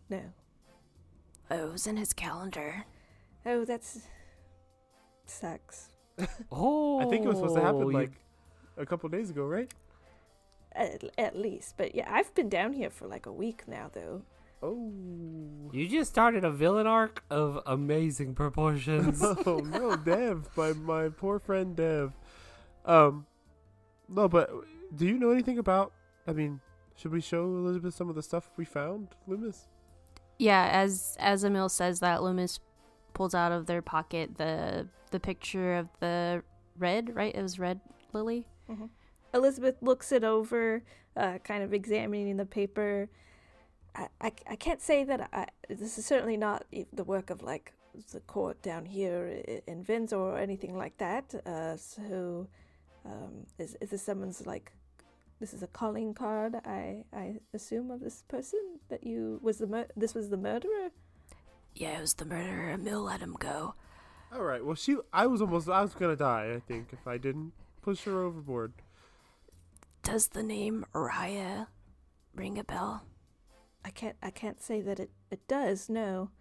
Oh, it was in his calendar.
Oh, that's sucks.
Oh,
I think it was supposed to happen like a couple days ago, right?
At least. But yeah, I've been down here for like a week now, though.
Oh.
You just started a villain arc of amazing proportions.
Oh no, Dev, my poor friend Dev. No, but do you know anything about? I mean, should we show Elizabeth some of the stuff we found, Lü'mis?
Yeah, as Emil says that, Lü'mis pulls out of their pocket the picture of the red, right? It was red lily.
Mm-hmm. Elizabeth looks it over, kind of examining the paper. I can't say that this is certainly not the work of like the court down here in Vinzor or anything like that. So is this someone's like, this is a calling card, I assume, of this person that this was the murderer?
Yeah, it was the murderer. Emil let him go.
All right. Well, I was gonna die, I think, if I didn't push her overboard.
Does the name Araya ring a bell?
I can't say that it does. No.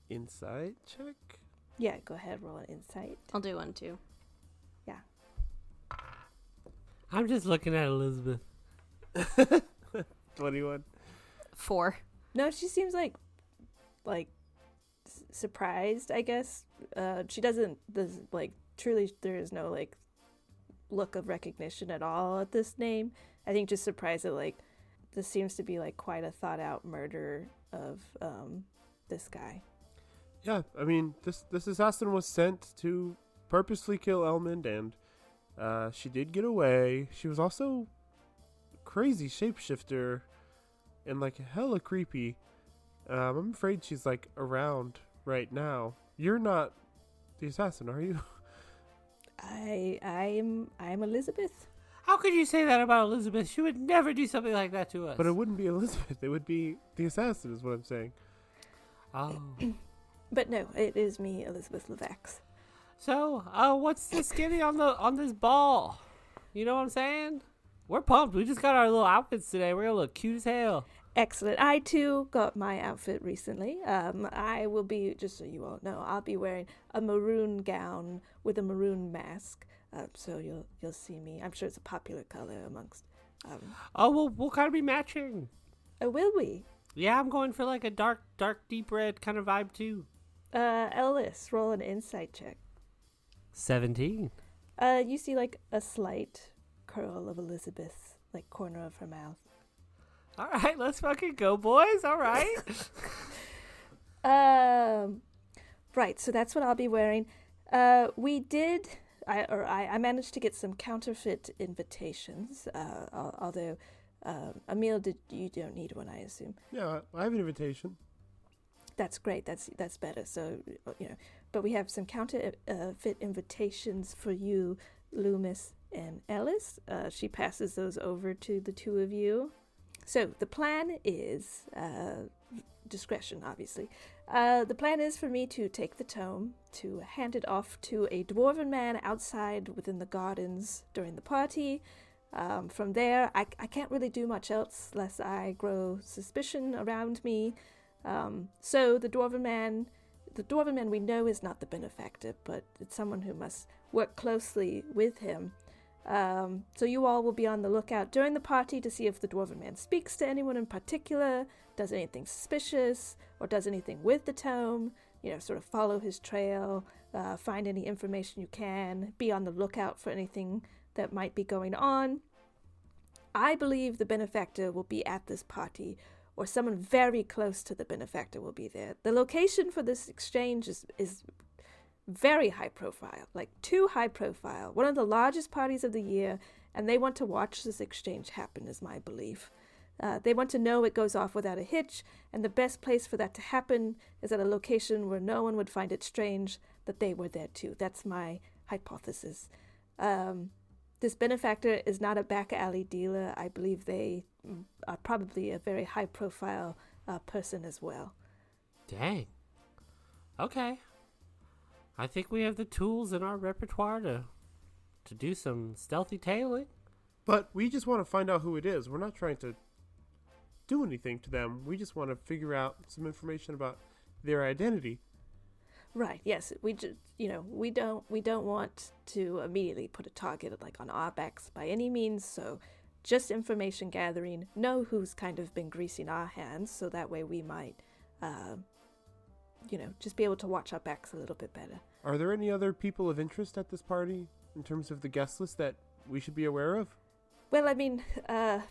Insight check.
Yeah, go ahead. Roll an insight.
I'll do one too.
Yeah.
I'm just looking at Elizabeth.
21.
4.
No, she seems like surprised, I guess. She doesn't. Truly, there is no like look of recognition at all at this name. I think just surprised that like this seems to be like quite a thought out murder of this guy.
Yeah, I mean, this assassin was sent to purposely kill Elmond, and she did get away. She was also a crazy shapeshifter and like hella creepy. I'm afraid she's like around right now. You're not the assassin, are you?
I'm Elizabeth.
How could you say that about Elizabeth? She would never do something like that to us.
But it wouldn't be Elizabeth. It would be the assassin, is what I'm saying.
Oh.
But no, it is me, Elizabeth Levax.
So, what's the skinny on this ball? You know what I'm saying? We're pumped. We just got our little outfits today. We're gonna look cute as hell.
Excellent. I too got my outfit recently. I will be, just so you all know, I'll be wearing a maroon gown with a maroon mask. So you'll see me. I'm sure it's a popular color amongst.
We'll kind of be matching.
Oh, will we?
Yeah, I'm going for like a dark, deep red kind of vibe too.
Ellis, roll an insight check.
17.
You see like a slight curl of Elizabeth's like corner of her mouth.
All right, let's fucking go, boys. All right.
Right. So that's what I'll be wearing. I managed to get some counterfeit invitations. Although, Emil, you don't need one, I assume.
Yeah, I have an invitation.
That's great. That's better. So but we have some counterfeit invitations for you, Lü'mis and Ellis. She passes those over to the two of you. So the plan is discretion, obviously. The plan is for me to take the tome, to hand it off to a dwarven man outside within the gardens during the party. From there, I can't really do much else lest I grow suspicion around me. So the dwarven man we know is not the benefactor, but it's someone who must work closely with him. So you all will be on the lookout during the party to see if the dwarven man speaks to anyone in particular, does anything suspicious, or does anything with the tome. Sort of follow his trail, find any information you can, be on the lookout for anything that might be going on. I believe the benefactor will be at this party, or someone very close to the benefactor will be there. The location for this exchange is very high profile, like too high profile. One of the largest parties of the year, and they want to watch this exchange happen, is my belief. They want to know it goes off without a hitch, and the best place for that to happen is at a location where no one would find it strange that they were there too. That's my hypothesis. This benefactor is not a back alley dealer. I believe they are probably a very high profile person as well.
Dang. Okay. I think we have the tools in our repertoire to do some stealthy tailing.
But we just want to find out who it is. We're not trying to do anything to them. We just want to figure out some information about their identity.
Right. Yes. We just, we don't want to immediately put a target on our backs by any means. So, just information gathering. Know who's kind of been greasing our hands, so that way we might, just be able to watch our backs a little bit better.
Are there any other people of interest at this party in terms of the guest list that we should be aware of?
Well, I mean,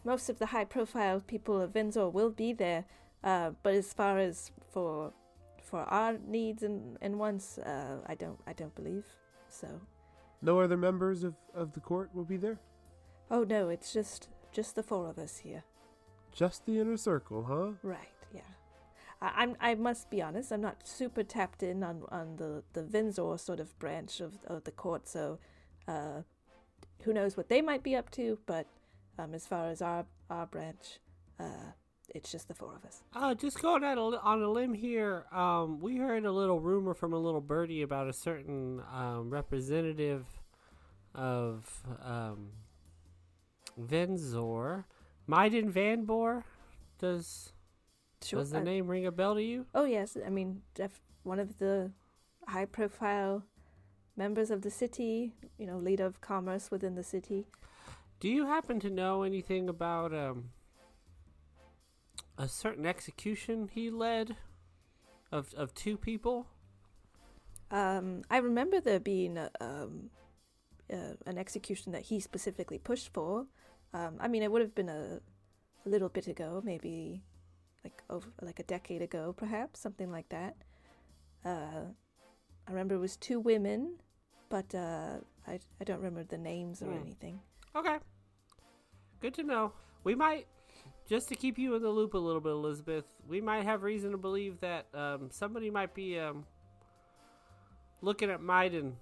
most of the high-profile people of Vinzor will be there, but as far as for our needs and wants, I don't believe so.
No other members of the court will be there?
Oh no, it's just the four of us here.
Just the inner circle, huh?
Right. Yeah. I must be honest. I'm not super tapped in on the Vinzor sort of branch of the court, so. Who knows what they might be up to, but as far as our branch, it's just the four of us.
Just going out on a limb here, we heard a little rumor from a little birdie about a certain representative of Vinzor. Maiden Vanbor? Does the name ring a bell to you?
Oh, yes. I mean, one of the high-profile members of the city, leader of commerce within the city.
Do you happen to know anything about a certain execution he led of two people?
I remember there being an execution that he specifically pushed for. I mean, it would have been a little bit ago, maybe like a decade ago, perhaps, something like that. I remember it was two women, but I don't remember the names or anything.
Okay. Good to know. We might, just to keep you in the loop a little bit, Elizabeth, we might have reason to believe that somebody might be looking at Maiden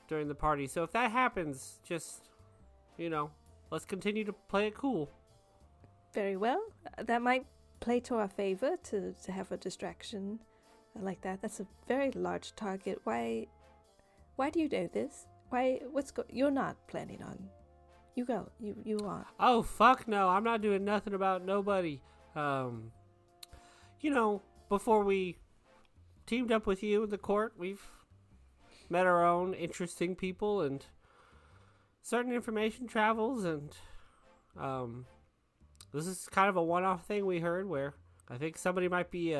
during the party. So if that happens, just, let's continue to play it cool.
Very well. That might play to our favor to have a distraction like that. That's a very large target. Why do you do this? You're not planning on. You go. You are.
Oh, fuck no. I'm not doing nothing about nobody. Before we teamed up with you in the court, we've met our own interesting people, and certain information travels, and this is kind of a one-off thing we heard where I think somebody might be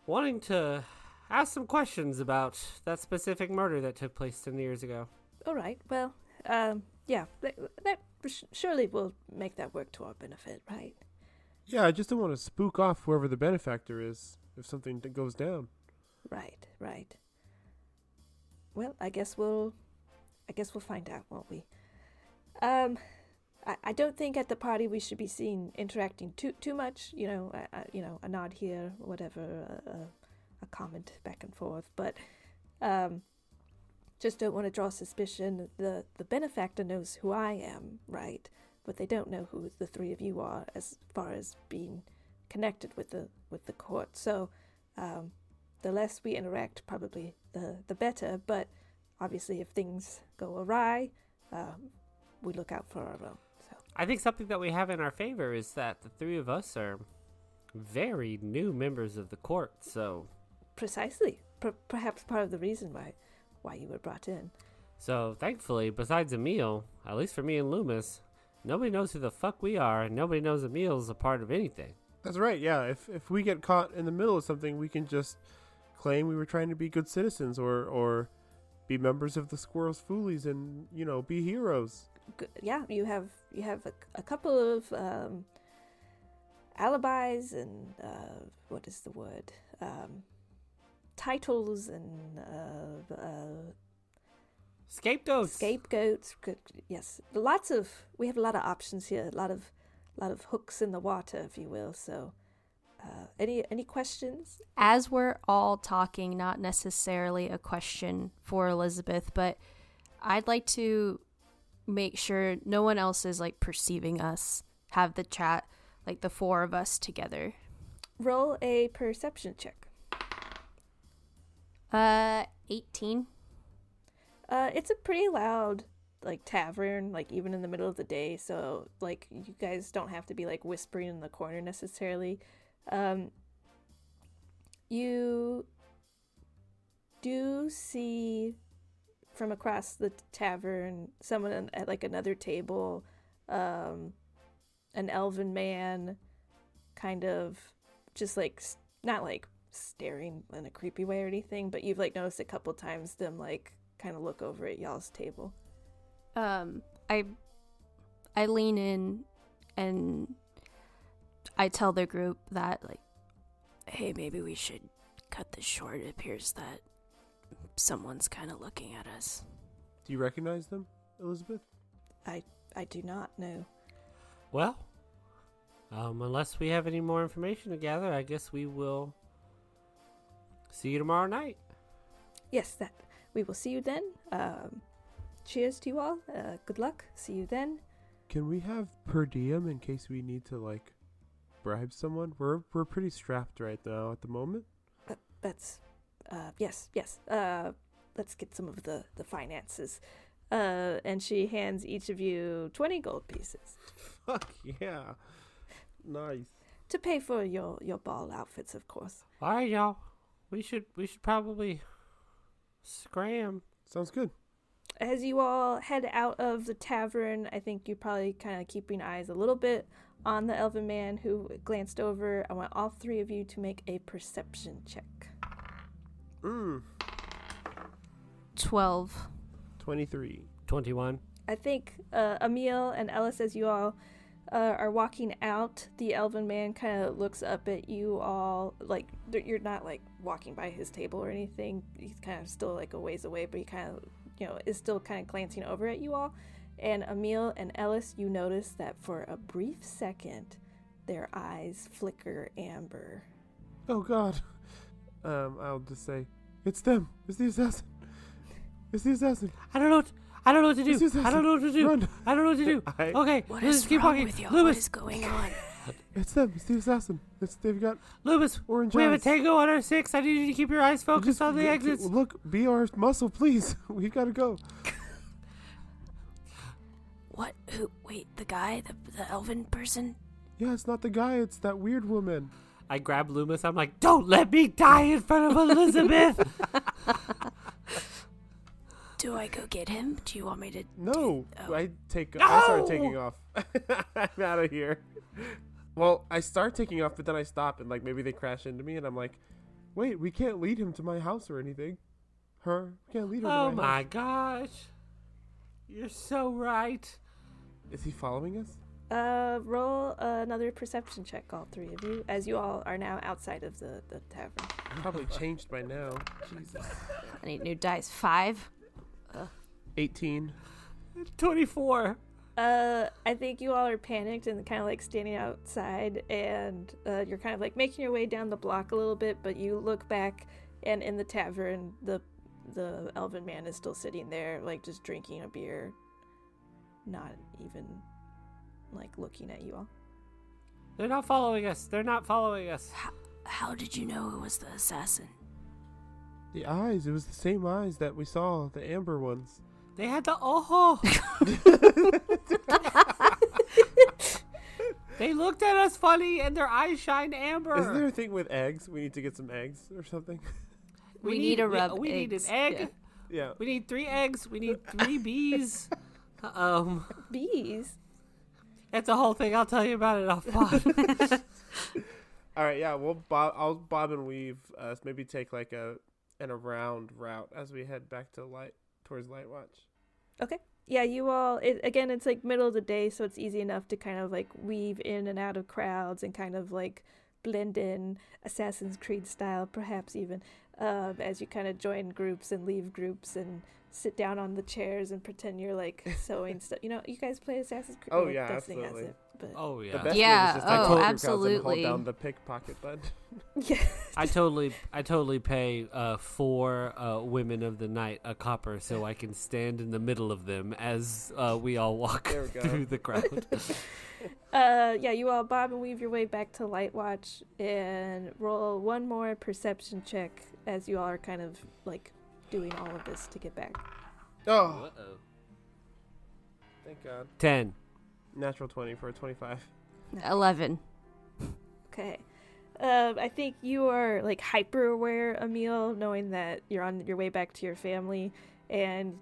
wanting to ask some questions about that specific murder that took place 10 years ago.
All right. Well, yeah, that surely will make that work to our benefit, right?
Yeah, I just don't want to spook off whoever the benefactor is if something goes down.
Right. Well, I guess we'll find out, won't we? I don't think at the party we should be seen interacting too much. A nod here, whatever, a comment back and forth. But just don't want to draw suspicion. The benefactor knows who I am, right? But they don't know who the three of you are as far as being connected with the court. So the less we interact, probably the better. But obviously, if things go awry, we look out for our own. So
I think something that we have in our favor is that the three of us are very new members of the court. So
precisely, perhaps part of the reason why you were brought in.
So thankfully, besides Emil, at least for me and Lü'mis, nobody knows who the fuck we are, and nobody knows Emil's a part of anything.
That's right, yeah. If we get caught in the middle of something, we can just claim we were trying to be good citizens or be members of the Squirrel's Foolies and, be heroes.
Yeah, you have a couple of alibis and what is the word? Titles and
Scapegoats.
Yes, we have a lot of options here, a lot of lot of hooks in the water, if you will. So, any questions?
As we're all talking, not necessarily a question for Elizabeth, but I'd like to make sure no one else is like perceiving us, have the chat, like the four of us together.
Roll a perception check.
18.
It's a pretty loud, like, tavern, like, even in the middle of the day, so, like, you guys don't have to be, like, whispering in the corner necessarily. You do see from across the tavern someone at, like, another table, an elven man, kind of just, like, not, like, staring in a creepy way or anything, but you've, like, noticed a couple times them, like, kind of look over at y'all's table.
I lean in and I tell the group that, like, hey, maybe we should cut this short. It appears that someone's kind of looking at us.
Do you recognize them, Elizabeth?
I do not know.
Well, unless we have any more information to gather, I guess we will see you tomorrow night.
Yes, that we will see you then. Cheers to you all. Good luck. See you then.
Can we have per diem in case we need to, like, bribe someone? We're pretty strapped right now at the moment.
That's yes. Let's get some of the finances. And she hands each of you 20 gold pieces.
Fuck yeah. Nice.
To pay for your ball outfits, of course.
All right, y'all. We should probably scram.
Sounds good.
As you all head out of the tavern, I think you're probably kind of keeping eyes a little bit on the elven man who glanced over. I want all three of you to make a perception check.
12.
23.
21.
I think Emil and Ellis, as you all are walking out, the elven man kind of looks up at you all. Like, you're not, like, walking by his table or anything. He's kind of still, like, a ways away, but he kind of, is still kind of glancing over at you all. And Emil and Ellis, you notice that for a brief second, their eyes flicker amber.
Oh, God. I'll just say, it's them. It's the assassin. It's the assassin.
I don't know what to do.
It's the assassin.
I don't know what to do.
Run.
I don't know what to do. Okay,
What
let's
is
keep
wrong
walking.
with you?
Lü'mis,
What is going on?
It's them. It's the assassin. They've got
Lü'mis,
orange
we have a
eyes.
tango on our 6. I need you to keep your eyes focused on the exits.
Look, be our muscle, please. We've got to go.
What? Who? Wait, the guy? The elven person?
Yeah, it's not the guy. It's that weird woman.
I grab Lü'mis. I'm like, don't let me die in front of Elizabeth.
Do I go get him? Do you want me to?
No.
Oh.
I start
No!
taking off. I'm out of here. Well, I start taking off, but then I stop and, like, maybe they crash into me, and I'm like, wait, we can't lead him to my house or anything. We can't lead her
Oh
to my
my
house.
gosh. You're so right.
Is he following us?
Roll another perception check, all three of you, as you all are now outside of the tavern.
Probably changed by now. Jesus.
I need new dice. 5.
18.
24.
I think you all are panicked and kind of like standing outside, and you're kind of like making your way down the block a little bit, but you look back, and in the tavern, the elven man is still sitting there, like just drinking a beer, not even like looking at you all.
They're not following us.
How did you know it was the assassin?
The eyes. It was the same eyes that we saw, the amber ones.
They had the ojo. They looked at us funny and their eyes shined amber.
Is there a thing with eggs? We need to get some eggs or something.
We need a rub.
We need an
eggs.
egg.
Yeah.
We need 3 eggs. We need 3 bees.
Bees?
That's a whole thing. I'll tell you about it off pod.
All right, yeah, I'll bob and weave. Maybe take like a round route as we head back to towards Light Watch.
Okay. Yeah, you all, it's like middle of the day, so it's easy enough to kind of like weave in and out of crowds and kind of like blend in Assassin's Creed style, perhaps even, as you kind of join groups and leave groups and sit down on the chairs and pretend you're like sewing stuff. You guys play Assassin's Creed?
Oh,
Well,
yeah,
Destiny has
absolutely.
it, but
Oh
The
yeah.
best
Yeah,
move is just
oh,
go through crowds and
absolutely.
hold down the pickpocket button.
yeah.
I totally pay 4 women of the night a copper so I can stand in the middle of them as we all walk
There we go.
through the crowd.
You all bob and weave your way back to Lightwatch and roll one more perception check as you all are kind of like doing all of this to get back.
Oh,
Uh-oh.
thank God.
10.
Natural 20 for a 25.
11.
Okay. I think you are like hyper aware, Emil, knowing that you're on your way back to your family, and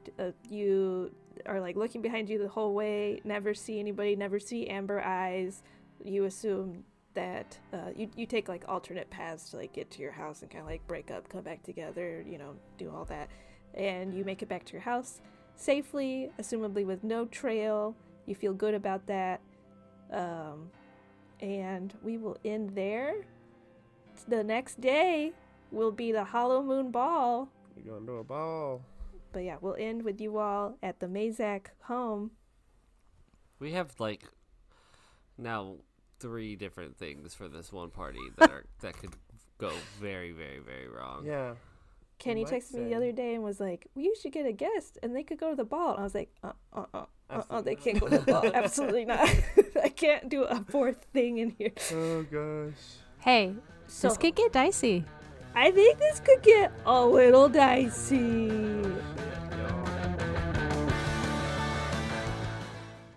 you are like looking behind you the whole way, never see anybody, never see amber eyes. You assume that you take like alternate paths to like get to your house and kind of like break up, come back together, do all that, and you make it back to your house safely, assumably with no trail. You feel good about that, and we will end there. The next day will be the Hallowmoon Ball.
You're going to a ball.
But yeah, we'll end with you all at the Mazak home.
We have like now 3 different things for this one party that could go very, very, very wrong.
Yeah.
Kenny
might
texted me
say.
the other day and was like, well, you should get a guest and they could go to the ball. And I was like, they can't go to the ball. Absolutely not. I can't do a 4th thing in here.
Oh, gosh.
Hey,
So
this could get dicey.
I think this could get a little dicey.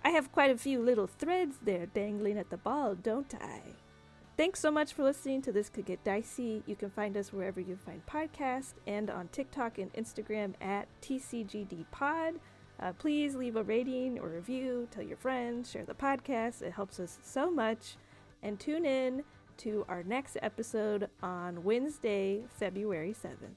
I have quite a few little threads there dangling at the ball, don't I? Thanks so much for listening to This Could Get Dicey. You can find us wherever you find podcasts and on TikTok and Instagram at TCGDpod. Please leave a rating or review, tell your friends, share the podcast. It helps us so much. And tune in to our next episode on Wednesday, February 7th.